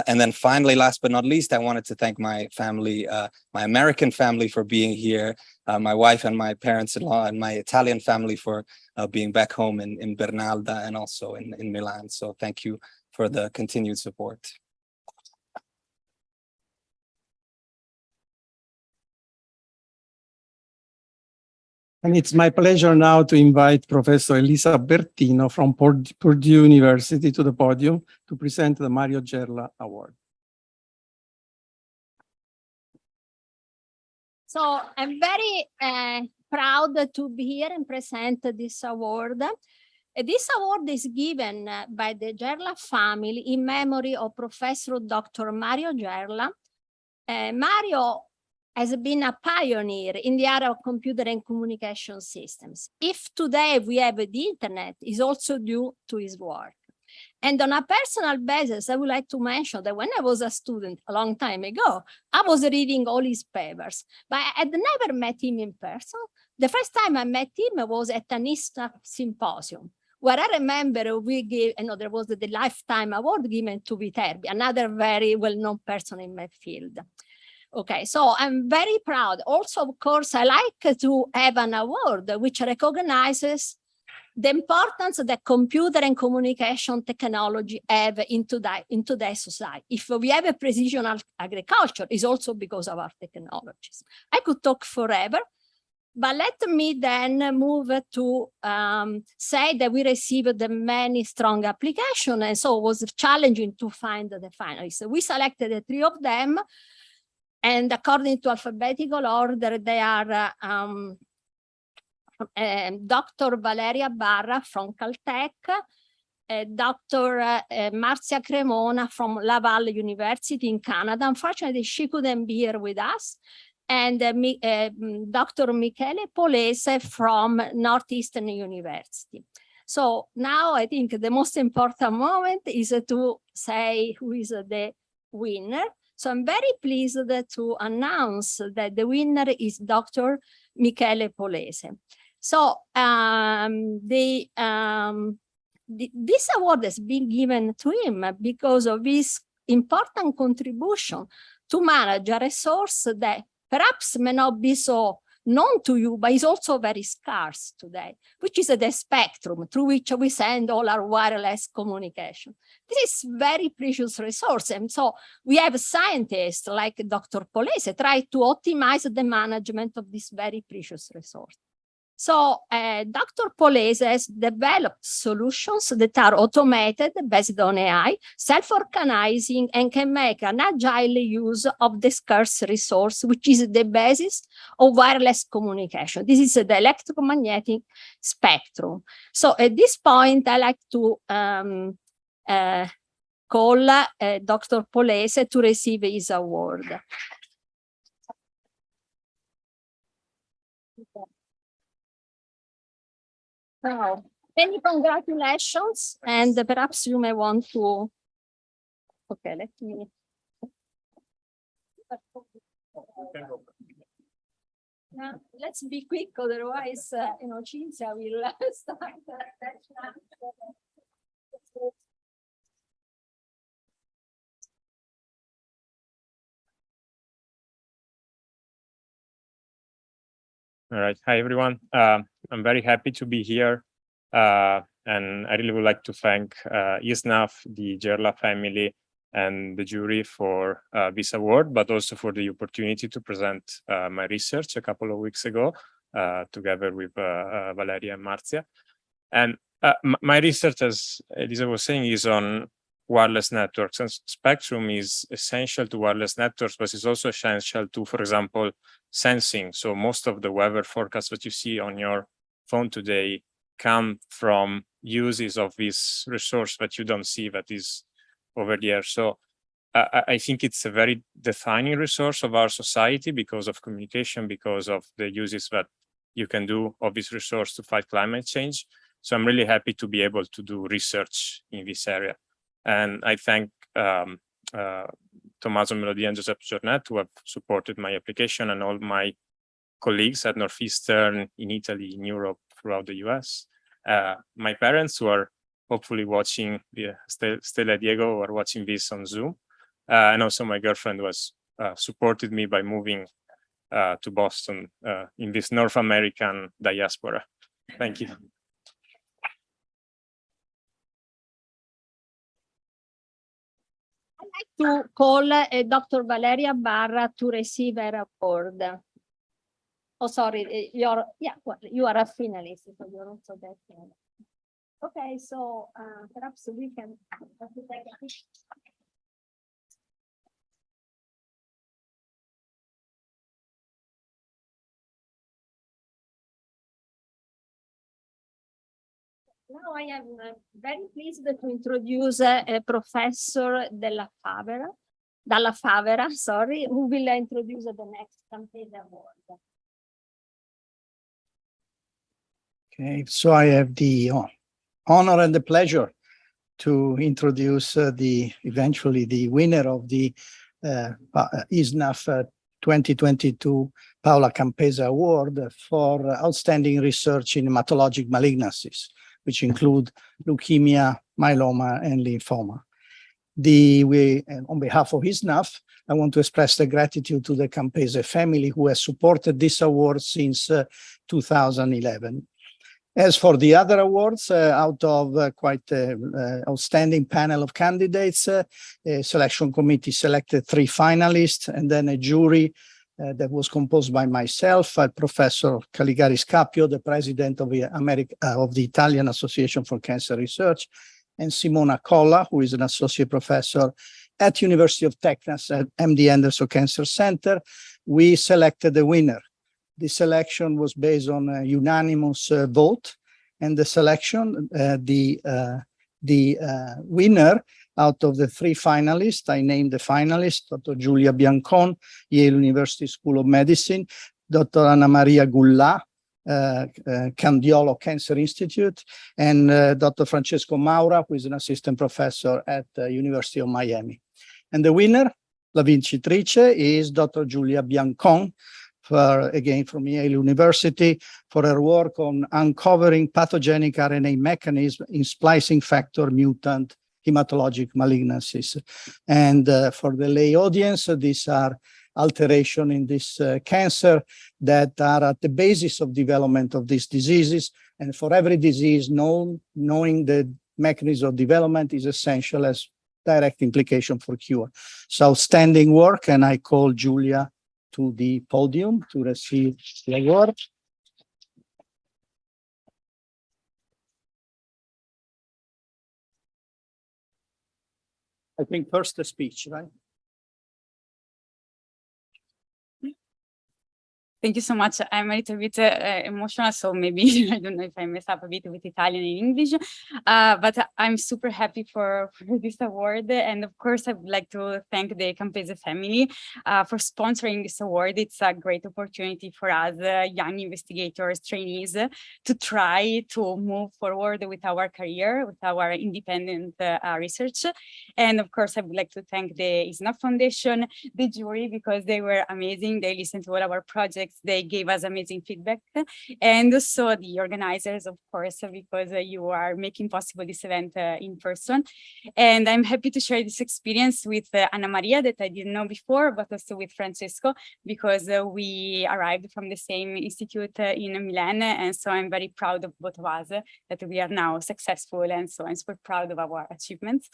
And then finally, last but not least, I wanted to thank my family, my American family for being here, my wife and my parents-in-law, and my Italian family for being back home in Bernalda and also in Milan. So thank you for the continued support. And it's my pleasure now to invite Professor Elisa Bertino from Purdue University to the podium to present the Mario Gerla Award. So I'm very proud to be here and present this award. This award is given by the Gerla family in memory of Professor Dr. Mario Gerla. Mario has been a pioneer in the area of computer and communication systems. If today we have the internet, is also due to his work. And on a personal basis, I would like to mention that when I was a student a long time ago, I was reading all his papers, but I had never met him in person. The first time I met him was at an ISSNAF symposium, where I remember we gave, there was the Lifetime Award given to Viterbi, another very well-known person in my field. Okay, so I'm very proud. Also, of course, I like to have an award which recognizes the importance that computer and communication technology have in today's society. If we have a precision agriculture, it's also because of our technologies. I could talk forever, but let me then move to say that we received many strong applications, and so it was challenging to find the finalists. We selected 3 of them, and according to alphabetical order, they are Dr. Valeria Barra from Caltech, Dr. Marzia Cremona from Laval University in Canada. Unfortunately, she couldn't be here with us. And Dr. Michele Polese from Northeastern University. So now I think the most important moment is to say who is the winner. So I'm very pleased to announce that the winner is Dr. Michele Polese. So this award has been given to him because of his important contribution to manage a resource that perhaps may not be so known to you, but is also very scarce today, which is the spectrum through which we send all our wireless communication. This is very precious resource. And so we have scientists like Dr. Polese try to optimize the management of this very precious resource. So Dr. Polese has developed solutions that are automated, based on AI, self-organizing, and can make an agile use of the scarce resource, which is the basis of wireless communication. This is the electromagnetic spectrum. So at this point, I like to call Dr. Polese to receive his award. So, many congratulations, and perhaps you may want to, okay, let me. Now, let's be quick, otherwise, Cinzia will start. All right. Hi, everyone. I'm very happy to be here. And I really would like to thank ISSNAF, the Gerla family, and the jury for this award, but also for the opportunity to present my research a couple of weeks ago, together with Valeria and Marzia. And my research, as Elisa was saying, is on wireless networks, and spectrum is essential to wireless networks, but it's also essential to, for example, sensing. So most of the weather forecasts that you see on your phone today come from uses of this resource that you don't see that is over there. So I think it's a very defining resource of our society because of communication, because of the uses that you can do of this resource to fight climate change. So I'm really happy to be able to do research in this area. And I thank Tommaso Melody and Giuseppe Giornet, who have supported my application, and all my colleagues at Northeastern, in Italy, in Europe, throughout the US. My parents, who are hopefully watching, Stella Diego, are watching this on Zoom. And also my girlfriend was supported me by moving to Boston in this North American diaspora. Thank you. To call Dr. Valeria Barra to receive her award. Oh, sorry, you are a finalist, so you're also that. Okay, so perhaps we can take a picture. Now I am very pleased to introduce Professor Dalla Favera, sorry, who will introduce the next Campese Award. Okay, so I have the honor and the pleasure to introduce eventually the winner of the ISSNAF 2022 Paola Campese Award for outstanding research in hematologic malignancies, which include leukemia, myeloma, and lymphoma. On behalf of ISSNAF, I want to express the gratitude to the Campese family who has supported this award since 2011. As for the other awards, out of quite an outstanding panel of candidates, a selection committee selected 3 finalists, and then a jury that was composed by myself, Professor Caligari Scapio, the president of the Italian Association for Cancer Research, and Simona Colla, who is an associate professor at University of Texas at MD Anderson Cancer Center. We selected the winner. The selection was based on a unanimous vote, and the selection, the winner out of the 3 finalists, I named the finalists, Dr. Giulia Biancon, Yale University School of Medicine, Dr. Anna Maria Gullà, Candiolo Cancer Institute, and Dr. Francesco Maura, who is an assistant professor at the University of Miami. And the winner, la vincitrice, is Dr. Giulia Biancon, again from Yale University, for her work on uncovering pathogenic RNA mechanism in splicing factor mutant hematologic malignancies. And for the lay audience, these are alterations in this cancer that are at the basis of development of these diseases. And for every disease, knowing the mechanism of development is essential as direct implication for cure. So outstanding work, and I call Giulia to the podium to receive the award. I think first the speech, right? Thank you so much. I'm a little bit emotional, so maybe I don't know if I mess up a bit with Italian and English, but I'm super happy for this award. And of course, I would like to thank the Campese family for sponsoring this award. It's a great opportunity for us, young investigators, trainees, to try to move forward with our career, with our independent research. And of course, I would like to thank the ISSNAF Foundation, the jury, because they were amazing. They listened to all our projects. because they gave us amazing feedback, and also the organizers, of course, because you are making possible this event in person. And I'm happy to share this experience with Anna Maria that I didn't know before, but also with Francesco, because we arrived from the same institute in Milan. And so I'm very proud of both of us that we are now successful. And so I'm super proud of our achievements.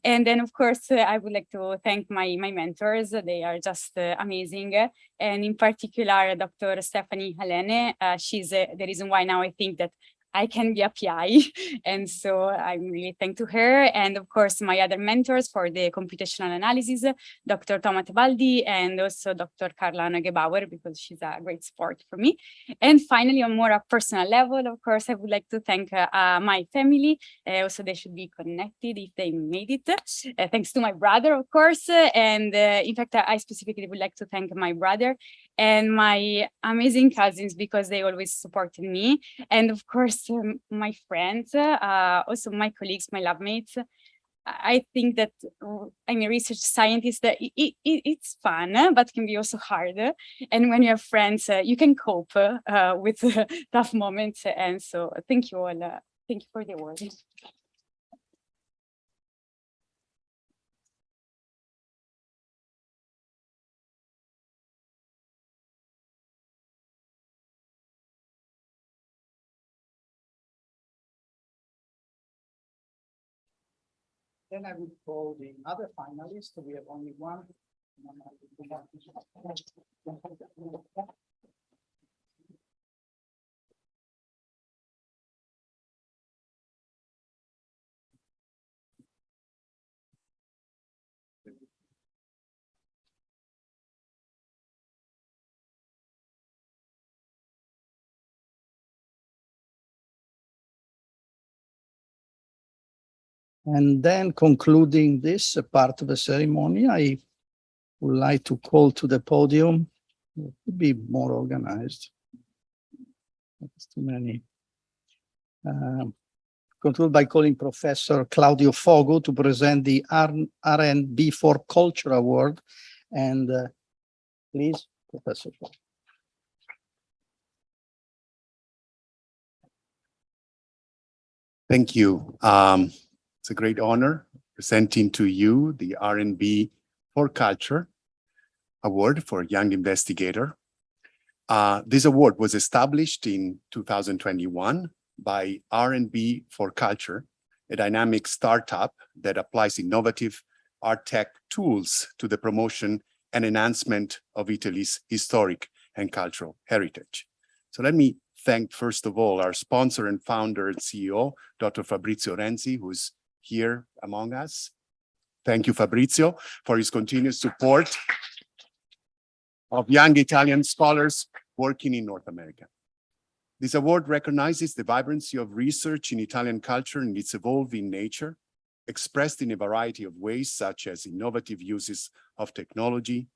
And then, of course, I would like to thank my mentors. They are just amazing. And in particular, Dr. Stephanie Helene. She's the reason why now I think that I can be a PI. And so I'm really thankful to her. And of course, my other mentors for the computational analysis, Dr. Toma Tebaldi, and also Dr. Carla Nagebauer, because she's a great support for me. And finally, on more a personal level, of course, I would like to thank my family. Also, they should be connected if they made it. Thanks to my brother, of course. And in fact, I specifically would like to thank my brother and my amazing cousins, because they always supported me. And of course, my friends, also my colleagues, my lab mates. I think that I'm a research scientist, that it's fun, but can be also hard. And when you have friends, you can cope with tough moments. And so thank you all. Thank you for the award. Then I would call the other finalists. We have only one. And then concluding this part of the ceremony, I would like to call to the podium, to be more organized. That's too many. Conclude by calling Professor Claudio Fogo to present the R&B for Culture Award. And please, Professor Fogo. Thank you. It's a great honor presenting to you the R&B for Culture Award for Young Investigator. This award was established in 2021 by R&B for Culture, a dynamic startup that applies innovative art tech tools to the promotion and enhancement of Italy's historic and cultural heritage. So let me thank, first of all, our sponsor and founder and CEO, Dr. Fabrizio Renzi, who's here among us. Thank you, Fabrizio, for his continuous support of young Italian scholars working in North America. This award recognizes the vibrancy of research in Italian culture and its evolving nature, expressed in a variety of ways, such as innovative uses of technology,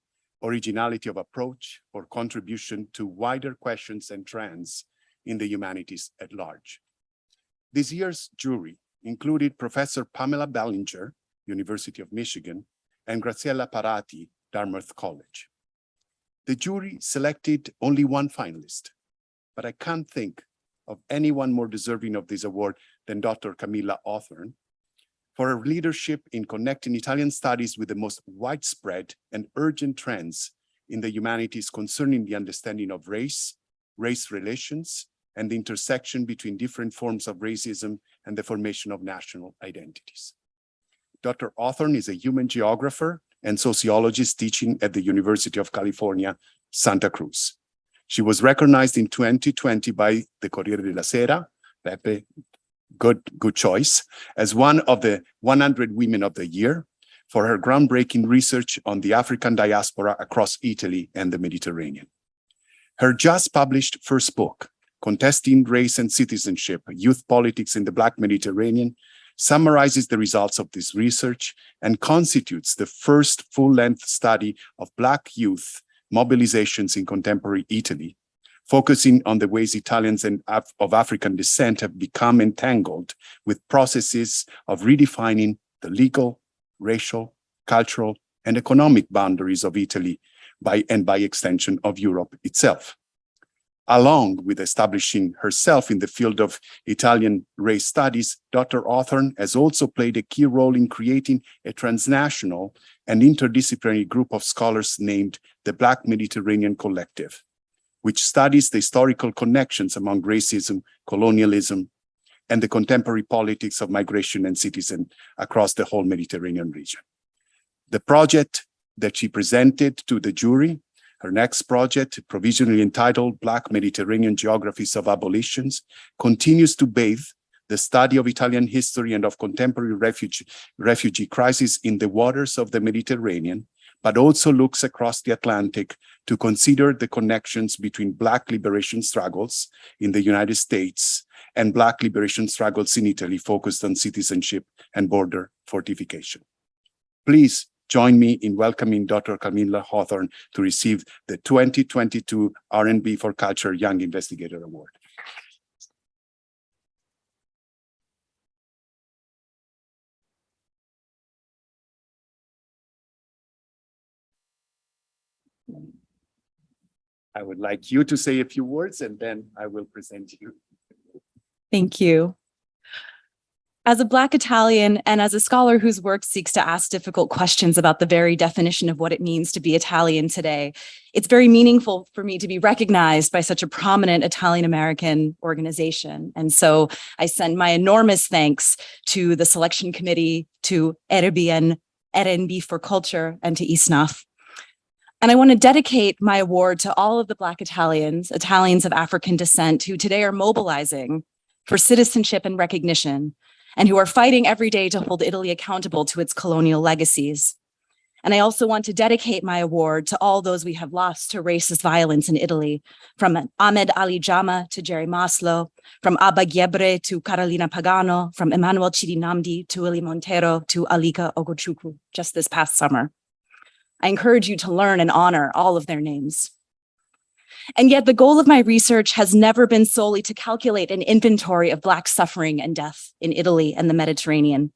originality of approach, or contribution to wider questions and trends in the humanities at large. This year's jury included Professor Pamela Bellinger, University of Michigan, and Graziella Parati, Dartmouth College. The jury selected only one finalist, but I can't think of anyone more deserving of this award than Dr. Camilla Hawthorne for her leadership in connecting Italian studies with the most widespread and urgent trends in the humanities concerning the understanding of race, race relations, and the intersection between different forms of racism and the formation of national identities. Dr. Hawthorne is a human geographer and sociologist teaching at the University of California, Santa Cruz. She was recognized in 2020 by the Corriere della Sera, Pepe, good choice, as one of the 100 Women of the Year for her groundbreaking research on the African diaspora across Italy and the Mediterranean. Her just published first book, Contesting Race and Citizenship, Youth Politics in the Black Mediterranean, summarizes the results of this research and constitutes the first full-length study of Black youth mobilizations in contemporary Italy, focusing on the ways Italians of African descent have become entangled with processes of redefining the legal, racial, cultural, and economic boundaries of Italy by extension of Europe itself. Along with establishing herself in the field of Italian race studies, Dr. Hawthorne has also played a key role in creating a transnational and interdisciplinary group of scholars named the Black Mediterranean Collective, which studies the historical connections among racism, colonialism, and the contemporary politics of migration and citizen across the whole Mediterranean region. The project that she presented to the jury, her next project, provisionally entitled Black Mediterranean Geographies of Abolitions, continues to bathe the study of Italian history and of contemporary refugee crisis in the waters of the Mediterranean, but also looks across the Atlantic to consider the connections between Black liberation struggles in the United States and Black liberation struggles in Italy focused on citizenship and border fortification. Please join me in welcoming Dr. Camilla Hawthorne to receive the 2022 R&B for Culture Young Investigator Award. I would like you to say a few words and then I will present you. Thank you. As a Black Italian and as a scholar whose work seeks to ask difficult questions about the very definition of what it means to be Italian today, it's very meaningful for me to be recognized by such a prominent Italian-American organization. And so I send my enormous thanks to the selection committee, to R&B for Culture, and to ISSNAF. And I want to dedicate my award to all of the Black Italians of African descent who today are mobilizing for citizenship and recognition, and who are fighting every day to hold Italy accountable to its colonial legacies. And I also want to dedicate my award to all those we have lost to racist violence in Italy, from Ahmed Ali Jama to Jerry Maslow, from Abba Giebre to Carolina Pagano, from Emmanuel Chidinamdi to Willie Montero to Alika Ogochukwu just this past summer. I encourage you to learn and honor all of their names. And yet the goal of my research has never been solely to calculate an inventory of Black suffering and death in Italy and the Mediterranean.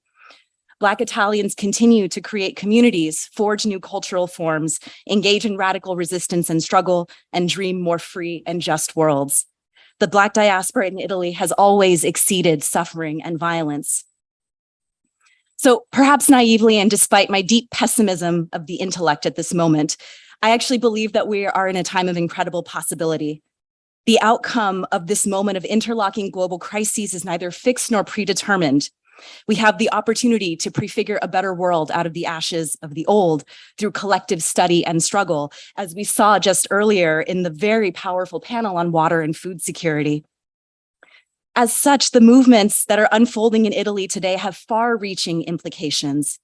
Black Italians continue to create communities, forge new cultural forms, engage in radical resistance and struggle, and dream more free and just worlds. The Black diaspora in Italy has always exceeded suffering and violence. So perhaps naively and despite my deep pessimism of the intellect at this moment, I actually believe that we are in a time of incredible possibility. The outcome of this moment of interlocking global crises is neither fixed nor predetermined. We have the opportunity to prefigure a better world out of the ashes of the old through collective study and struggle, as we saw just earlier in the very powerful panel on water and food security. As such, the movements that are unfolding in Italy today have far-reaching implications.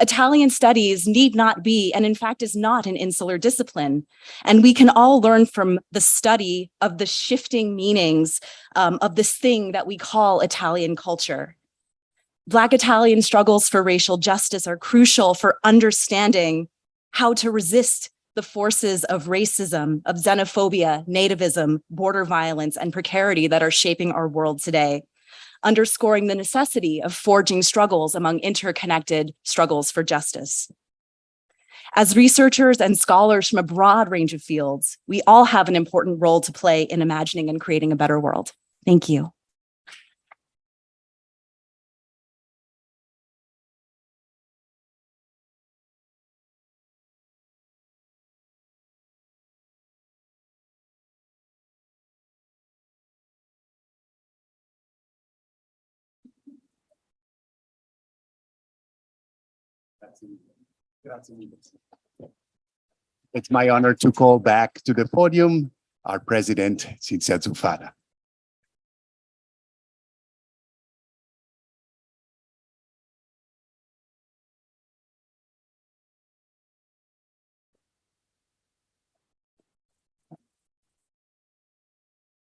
Italian studies need not be, and in fact is not, an insular discipline. And we can all learn from the study of the shifting meanings of this thing that we call Italian culture. Black Italian struggles for racial justice are crucial for understanding how to resist the forces of racism, of xenophobia, nativism, border violence, and precarity that are shaping our world today, underscoring the necessity of forging struggles among interconnected struggles for justice. As researchers and scholars from a broad range of fields, we all have an important role to play in imagining and creating a better world. Thank you. It's my honor to call back to the podium our president, Giulia Galli.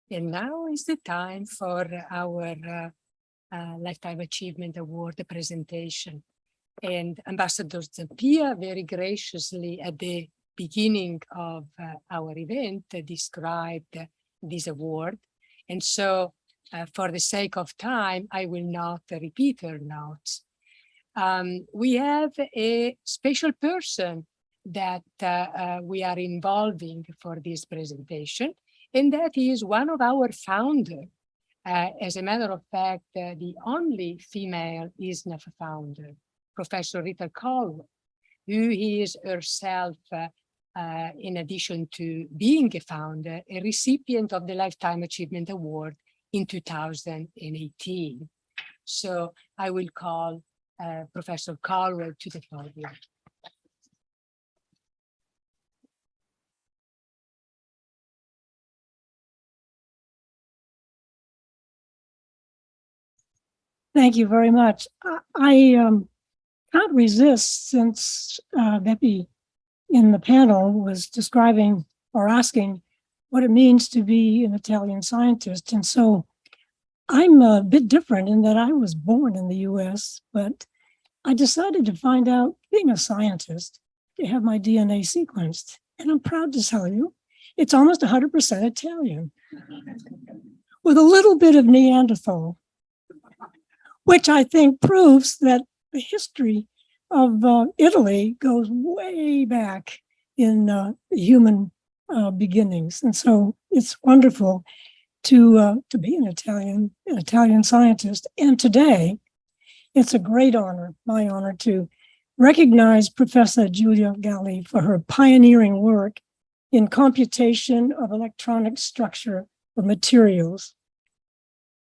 And now is the time for our Lifetime Achievement Award presentation. And Ambassador Zappia very graciously at the beginning of our event described this award. And so for the sake of time, I will not repeat her notes. We have a special person that we are involving for this presentation. and that he is one of our founders. As a matter of fact, the only female ISSNAF founder, Professor Rita Caldwell, who is herself, in addition to being a founder, a recipient of the Lifetime Achievement Award in 2018. So I will call Professor Caldwell to the podium. Thank you very much. I can't resist, since Beppe in the panel was describing or asking what it means to be an Italian scientist. And so I'm a bit different in that I was born in the US, but I decided to find out, being a scientist, to have my DNA sequenced. And I'm proud to tell you, it's almost 100% Italian, with a little bit of Neanderthal, which I think proves that the history of Italy goes way back in human beginnings. And so it's wonderful to be an Italian scientist. And today, it's a great honor, my honor, to recognize Professor Giulia Galli for her pioneering work in computation of electronic structure of materials.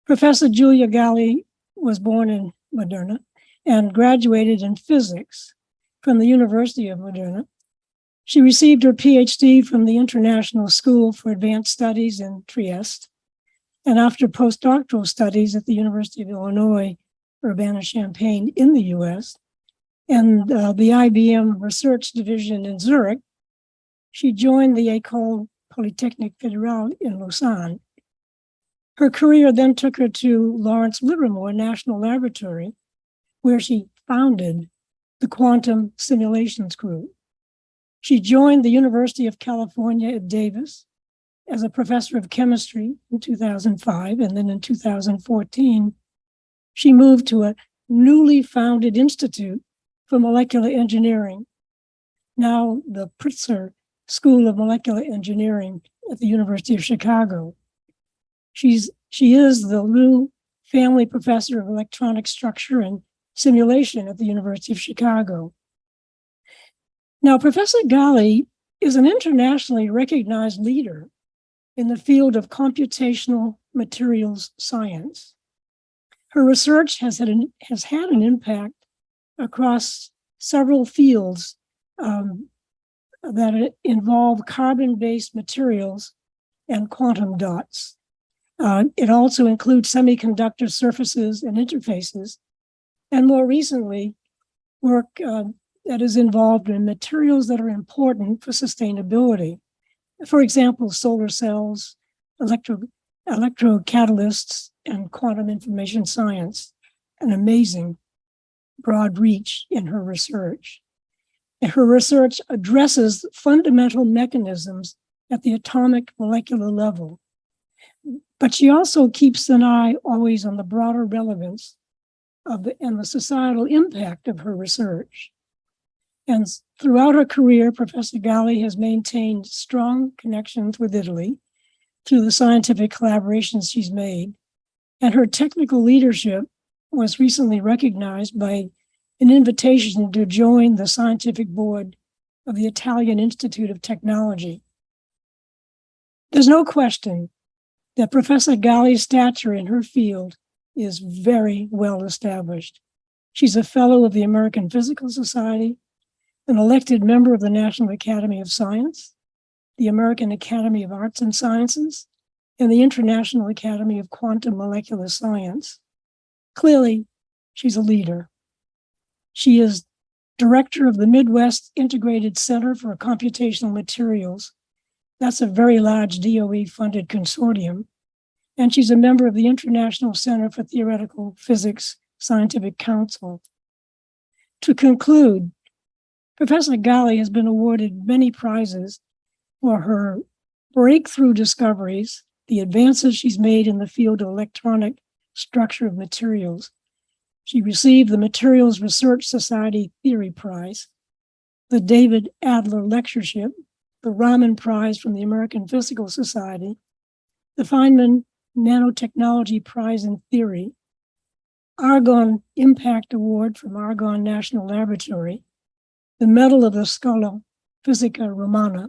Professor Giulia Galli was born in Modena and graduated in physics from the University of Modena. She received her PhD from the International School for Advanced Studies in Trieste, and after postdoctoral studies at the University of Illinois, Urbana-Champaign in the US, and the IBM Research Division in Zurich, she joined the École Polytechnique Fédérale in Lausanne. Her career then took her to Lawrence Livermore National Laboratory, where she founded the Quantum Simulations Group. She joined the University of California at Davis as a professor of chemistry in 2005, and then in 2014, she moved to a newly founded Institute for Molecular Engineering, now the Pritzker School of Molecular Engineering at the University of Chicago. She is the Liu Family Professor of Electronic Structure and Simulation at the University of Chicago. Now, Professor Galli is an internationally recognized leader in the field of computational materials science. Her research has had an impact across several fields that involve carbon-based materials and quantum dots. It also includes semiconductor surfaces and interfaces, and more recently, work that is involved in materials that are important for sustainability. For example, solar cells, electrocatalysts, and quantum information science, an amazing broad reach in her research. And her research addresses fundamental mechanisms at the atomic molecular level. But she also keeps an eye always on the broader relevance and the societal impact of her research. And throughout her career, Professor Galli has maintained strong connections with Italy through the scientific collaborations she's made. And her technical leadership was recently recognized by an invitation to join the scientific board of the Italian Institute of Technology. There's no question that Professor Galli's stature in her field is very well established. She's a fellow of the American Physical Society, an elected member of the National Academy of Science, the American Academy of Arts and Sciences, and the International Academy of Quantum Molecular Science. Clearly, she's a leader. She is director of the Midwest Integrated Center for Computational Materials. That's a very large DOE-funded consortium. And she's a member of the International Center for Theoretical Physics Scientific Council. To conclude, Professor Galli has been awarded many prizes for her breakthrough discoveries, the advances she's made in the field of electronic structure of materials. She received the Materials Research Society Theory Prize, the David Adler Lectureship, the Raman Prize from the American Physical Society, the Feynman Nanotechnology Prize in Theory, Argonne Impact Award from Argonne National Laboratory, the Medal of the Schola Fisica Romana,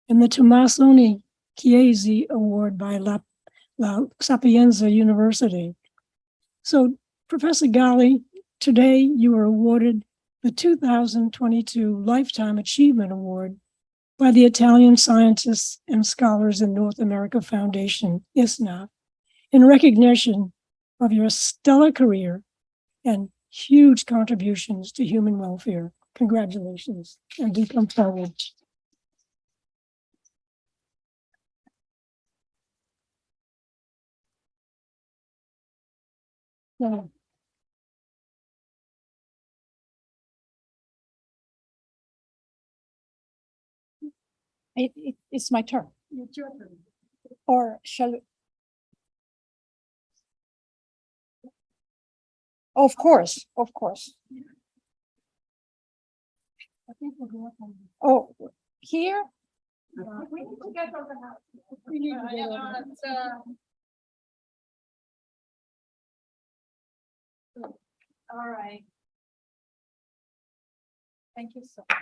and the Tommasoni Chiesi Award by La Sapienza University. So, Professor Galli, today you are awarded the 2022 Lifetime Achievement Award by the Italian Scientists and Scholars in North America Foundation, ISSNAF, in recognition of your stellar career and huge contributions to human welfare. Congratulations, and do come forward. Yeah. It's my turn. It's your turn. Or shall we? Of course, of course. I think we'll go up on. Oh, here? We need to get organized. We need to get organized. All right. Thank you so much.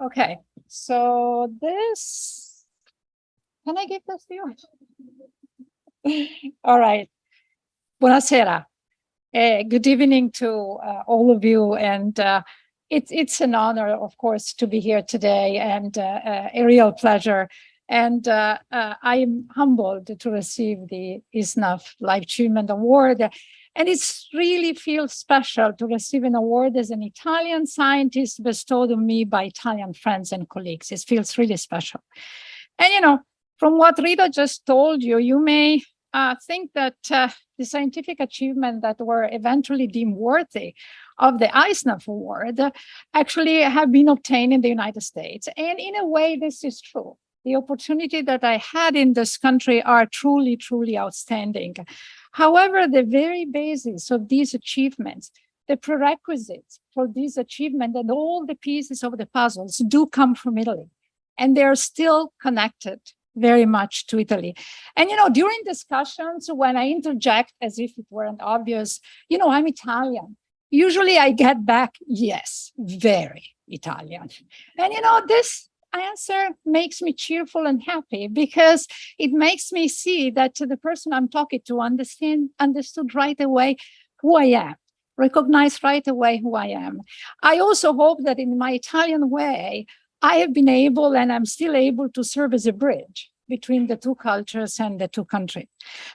Okay, so this, can I give this to you? All right. Buonasera. Good evening to all of you, and it's an honor, of course, to be here today, and a real pleasure. And I am humbled to receive the ISSNAF Life Achievement Award. And it really feels special to receive an award as an Italian scientist bestowed on me by Italian friends and colleagues. It feels really special. And, you know, from what Rita just told you, you may think that the scientific achievement that were eventually deemed worthy of the ISSNAF Award actually have been obtained in the United States. And in a way, this is true. The opportunity that I had in this country are truly, truly outstanding. However, the very basis of these achievements, the prerequisites for this achievement and all the pieces of the puzzles do come from Italy. And they're still connected very much to Italy. And, you know, during discussions, when I interject as if it weren't obvious, you know, I'm Italian. Usually I get back, yes, very Italian. And, you know, this answer makes me cheerful and happy because it makes me see that the person I'm talking to understood right away who I am, recognized right away who I am. I also hope that in my Italian way, I have been able and I'm still able to serve as a bridge between the two cultures and the two countries.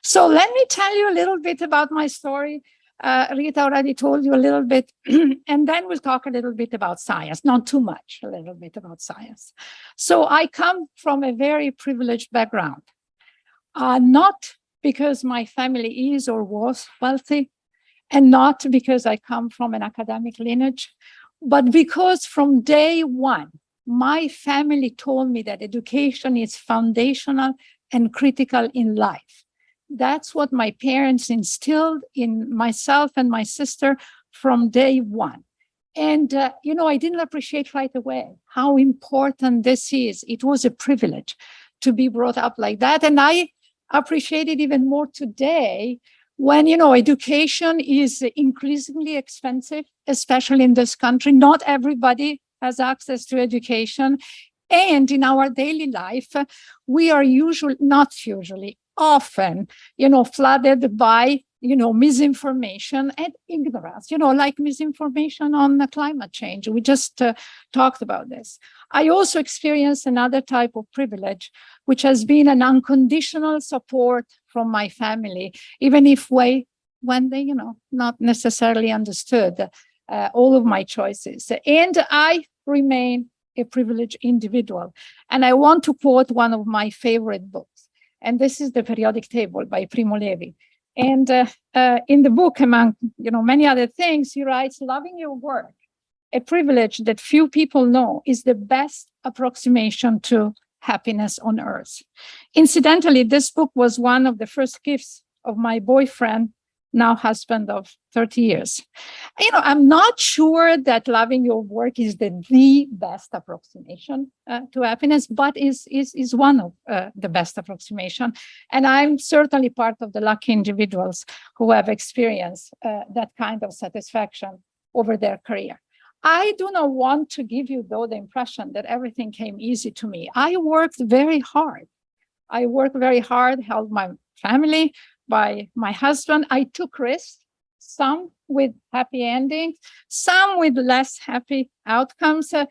So let me tell you a little bit about my story. Rita already told you a little bit, and then we'll talk a little bit about science, not too much, a little bit about science. So I come from a very privileged background, not because my family is or was wealthy, and not because I come from an academic lineage, but because from day one, my family told me that education is foundational and critical in life. That's what my parents instilled in myself and my sister from day one. And, you know, I didn't appreciate right away how important this is. It was a privilege to be brought up like that. And I appreciate it even more today when, you know, education is increasingly expensive, especially in this country. Not everybody has access to education. And in our daily life, we are often, you know, flooded by, you know, misinformation and ignorance, you know, like misinformation on climate change. We just talked about this. I also experienced another type of privilege, which has been an unconditional support from my family, even if when they, you know, not necessarily understood all of my choices. And I remain a privileged individual. And I want to quote one of my favorite books. And this is The Periodic Table by Primo Levi. And in the book, among, you know, many other things, he writes, loving your work, a privilege that few people know, is the best approximation to happiness on earth. Incidentally, this book was one of the first gifts of my boyfriend, now husband of 30 years. You know, I'm not sure that loving your work is the best approximation to happiness, but is one of the best approximation. And I'm certainly part of the lucky individuals who have experienced that kind of satisfaction over their career. I do not want to give you, though, the impression that everything came easy to me. I worked very hard. I worked very hard, held my family by my husband. I took risks, some with happy endings, some with less happy outcomes. And,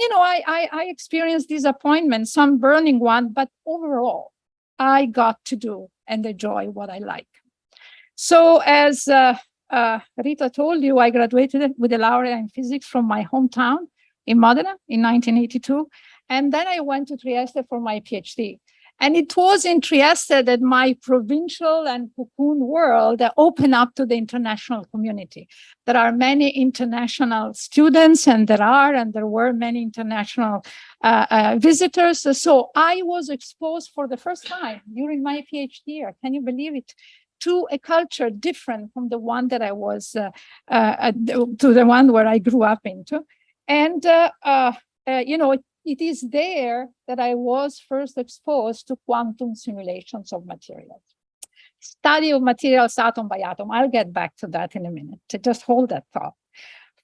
you know, I experienced disappointment, some burning one, but overall, I got to do and enjoy what I like. So as Rita told you, I graduated with a laureate in physics from my hometown in Modena in 1982. And then I went to Trieste for my PhD. And it was in Trieste that my provincial and cocoon world opened up to the international community. There are many international students, and there were many international visitors. So I was exposed for the first time during my PhD year, can you believe it, to a culture different from the one that I was, to the one where I grew up into. And, you know, it is there that I was first exposed to quantum simulations of materials. Study of materials atom by atom. I'll get back to that in a minute. Just hold that thought.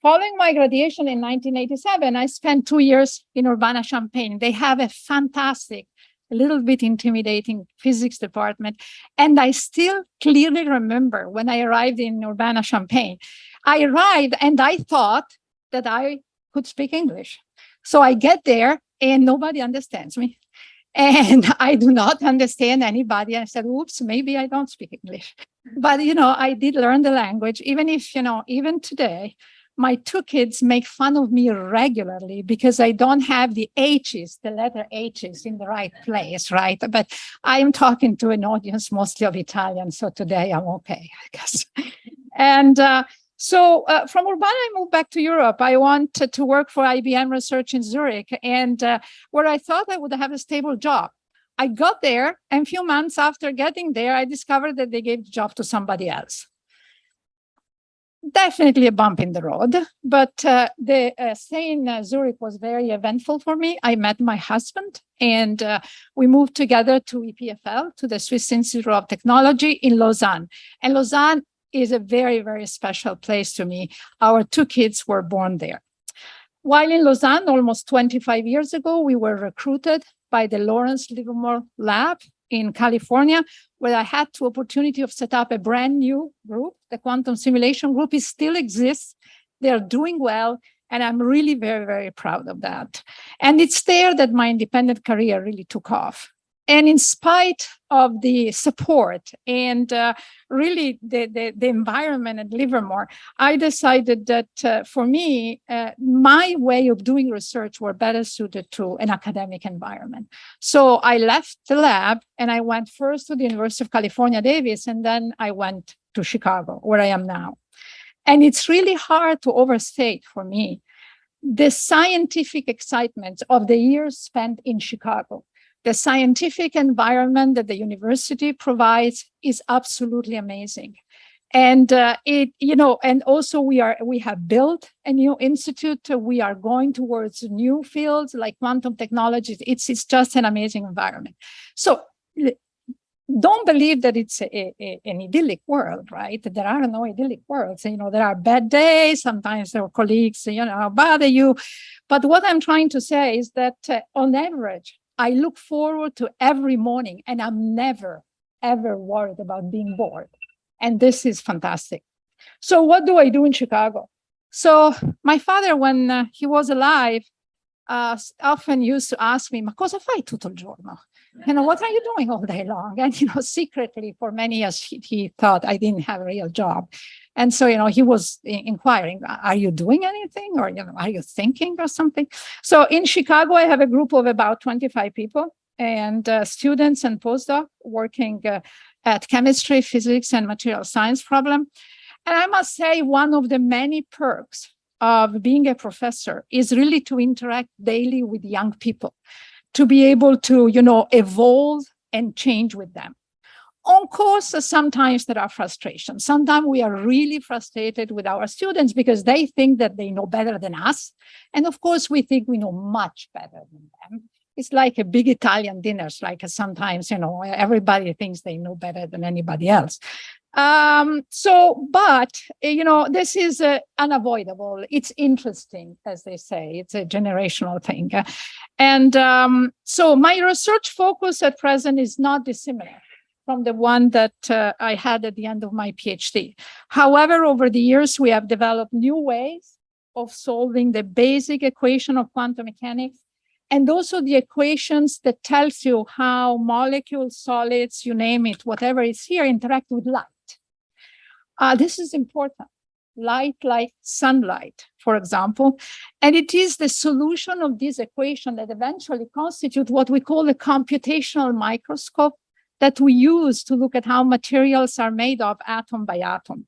Following my graduation in 1987, I spent 2 years in Urbana-Champaign. They have a fantastic, a little bit intimidating physics department. And I still clearly remember when I arrived in Urbana-Champaign. I arrived and I thought that I could speak English. So I get there and nobody understands me. And I do not understand anybody. I said, oops, maybe I don't speak English. But, you know, I did learn the language, even if, you know, even today, my 2 kids make fun of me regularly because I don't have the H's, the letter H's in the right place, right? But I am talking to an audience mostly of Italians, so today I'm okay, I guess. And so from Urbana, I moved back to Europe. I wanted to work for IBM Research in Zurich, and where I thought I would have a stable job. I got there, and a few months after getting there, I discovered that they gave the job to somebody else. Definitely a bump in the road, but the stay in Zurich was very eventful for me. I met my husband, and we moved together to EPFL, to the Swiss Institute of Technology in Lausanne. And Lausanne is a very, very special place to me. Our 2 kids were born there. While in Lausanne, almost 25 years ago, we were recruited by the Lawrence Livermore Lab in California, where I had the opportunity of set up a brand new group. The quantum simulation group. It still exists. They're doing well. And I'm really very, very proud of that. And it's there that my independent career really took off. And in spite of the support and really the environment at Livermore, I decided that for me, my way of doing research were better suited to an academic environment. So I left the lab and I went first to the University of California, Davis, and then I went to Chicago, where I am now. And it's really hard to overstate for me the scientific excitement of the years spent in Chicago. The scientific environment that the university provides is absolutely amazing. And and also we have built a new institute. We are going towards new fields like quantum technologies. It's just an amazing environment. So don't believe that it's an idyllic world, right? There are no idyllic worlds. You know, there are bad days. Sometimes there are colleagues, bother you. But what I'm trying to say is that on average, I look forward to every morning and I'm never, ever worried about being bored. And this is fantastic. So what do I do in Chicago? So my father, when he was alive, often used to ask me, ma cosa fai tutto il giorno? What are you doing all day long? And, secretly for many years, he thought I didn't have a real job. And so, he was inquiring, are you doing anything? Or, are you thinking or something? So in Chicago, I have a group of about 25 people and students and postdocs working at chemistry, physics, and material science problem. And I must say, one of the many perks of being a professor is really to interact daily with young people. to be able to, evolve and change with them. On course, sometimes there are frustrations. Sometimes we are really frustrated with our students because they think that they know better than us. And of course, we think we know much better than them. It's like a big Italian dinners, like sometimes, everybody thinks they know better than anybody else. But this is unavoidable. It's interesting, as they say. It's a generational thing. So my research focus at present is not dissimilar from the one that I had at the end of my PhD. However, over the years, we have developed new ways of solving the basic equation of quantum mechanics, and also the equations that tells you how molecules, solids, you name it, whatever is here, interact with light. This is important. Light like sunlight, for example. And it is the solution of this equation that eventually constitute what we call a computational microscope that we use to look at how materials are made of atom by atom.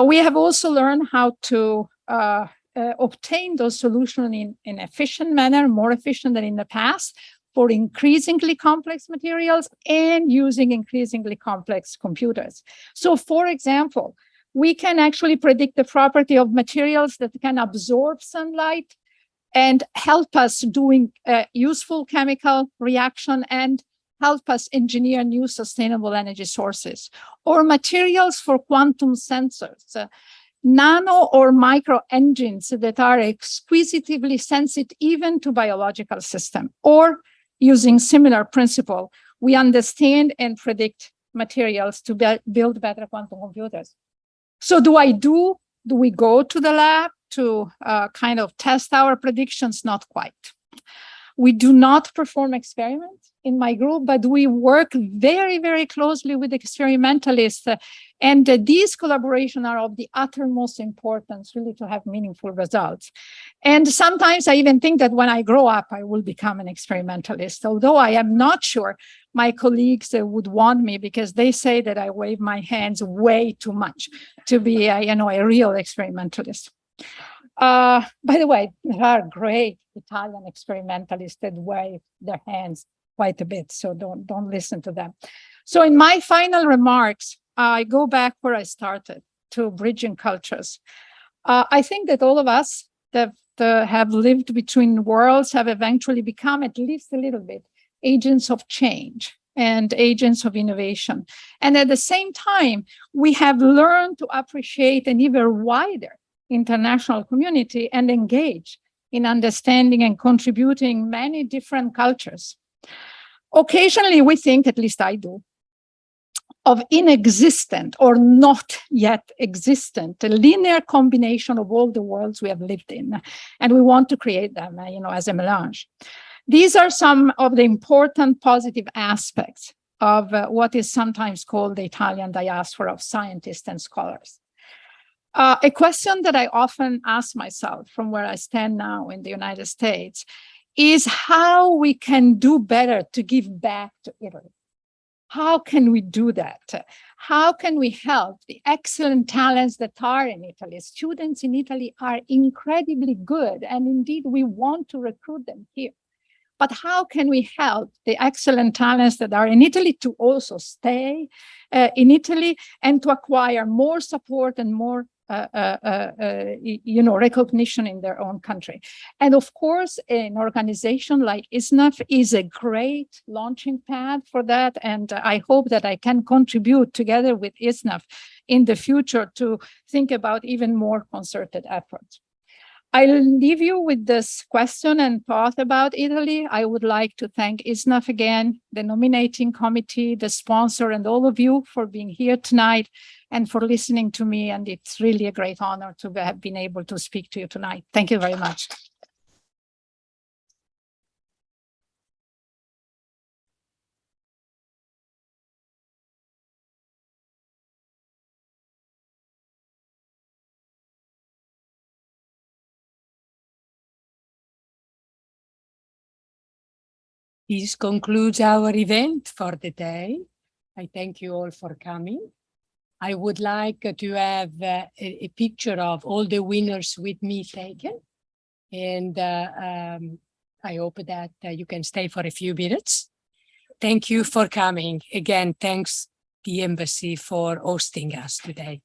We have also learned how to obtain those solutions in an efficient manner, more efficient than in the past, for increasingly complex materials and using increasingly complex computers. So, for example, we can actually predict the property of materials that can absorb sunlight and help us doing useful chemical reaction and help us engineer new sustainable energy sources, or materials for quantum sensors, nano or micro engines that are exquisitely sensitive even to biological system, or using similar principle, we understand and predict materials to build better quantum computers. So do we go to the lab to kind of test our predictions? Not quite. We do not perform experiments in my group, but we work very, very closely with experimentalists. And these collaborations are of the uttermost importance, really, to have meaningful results. And sometimes I even think that when I grow up, I will become an experimentalist, although I am not sure my colleagues would want me, because they say that I wave my hands way too much to be a real experimentalist. By the way, there are great Italian experimentalists that wave their hands quite a bit, so don't listen to them. So in my final remarks, I go back where I started, to bridging cultures. I think that all of us that have lived between worlds have eventually become, at least a little bit, agents of change and agents of innovation. And at the same time, we have learned to appreciate an even wider international community and engage in understanding and contributing many different cultures. Occasionally, we think, at least I do, of inexistent or not yet existent, a linear combination of all the worlds we have lived in, and we want to create them, as a melange. These are some of the important positive aspects of what is sometimes called the Italian diaspora of scientists and scholars. A question that I often ask myself from where I stand now in the United States is how we can do better to give back to Italy. How can we do that? How can we help the excellent talents that are in Italy? Students in Italy are incredibly good, and indeed we want to recruit them here. But how can we help the excellent talents that are in Italy to also stay in Italy and to acquire more support and more recognition in their own country? And of course, an organization like ISSNAF is a great launching pad for that. And I hope that I can contribute together with ISSNAF in the future to think about even more concerted efforts. I'll leave you with this question and thought about Italy. I would like to thank ISSNAF again, the nominating committee, the sponsor, and all of you for being here tonight and for listening to me. And it's really a great honor to have been able to speak to you tonight. Thank you very much. This concludes our event for the day. I thank you all for coming. I would like to have a picture of all the winners with me taken. And I hope that you can stay for a few minutes. Thank you for coming. Again, thanks the embassy for hosting us today.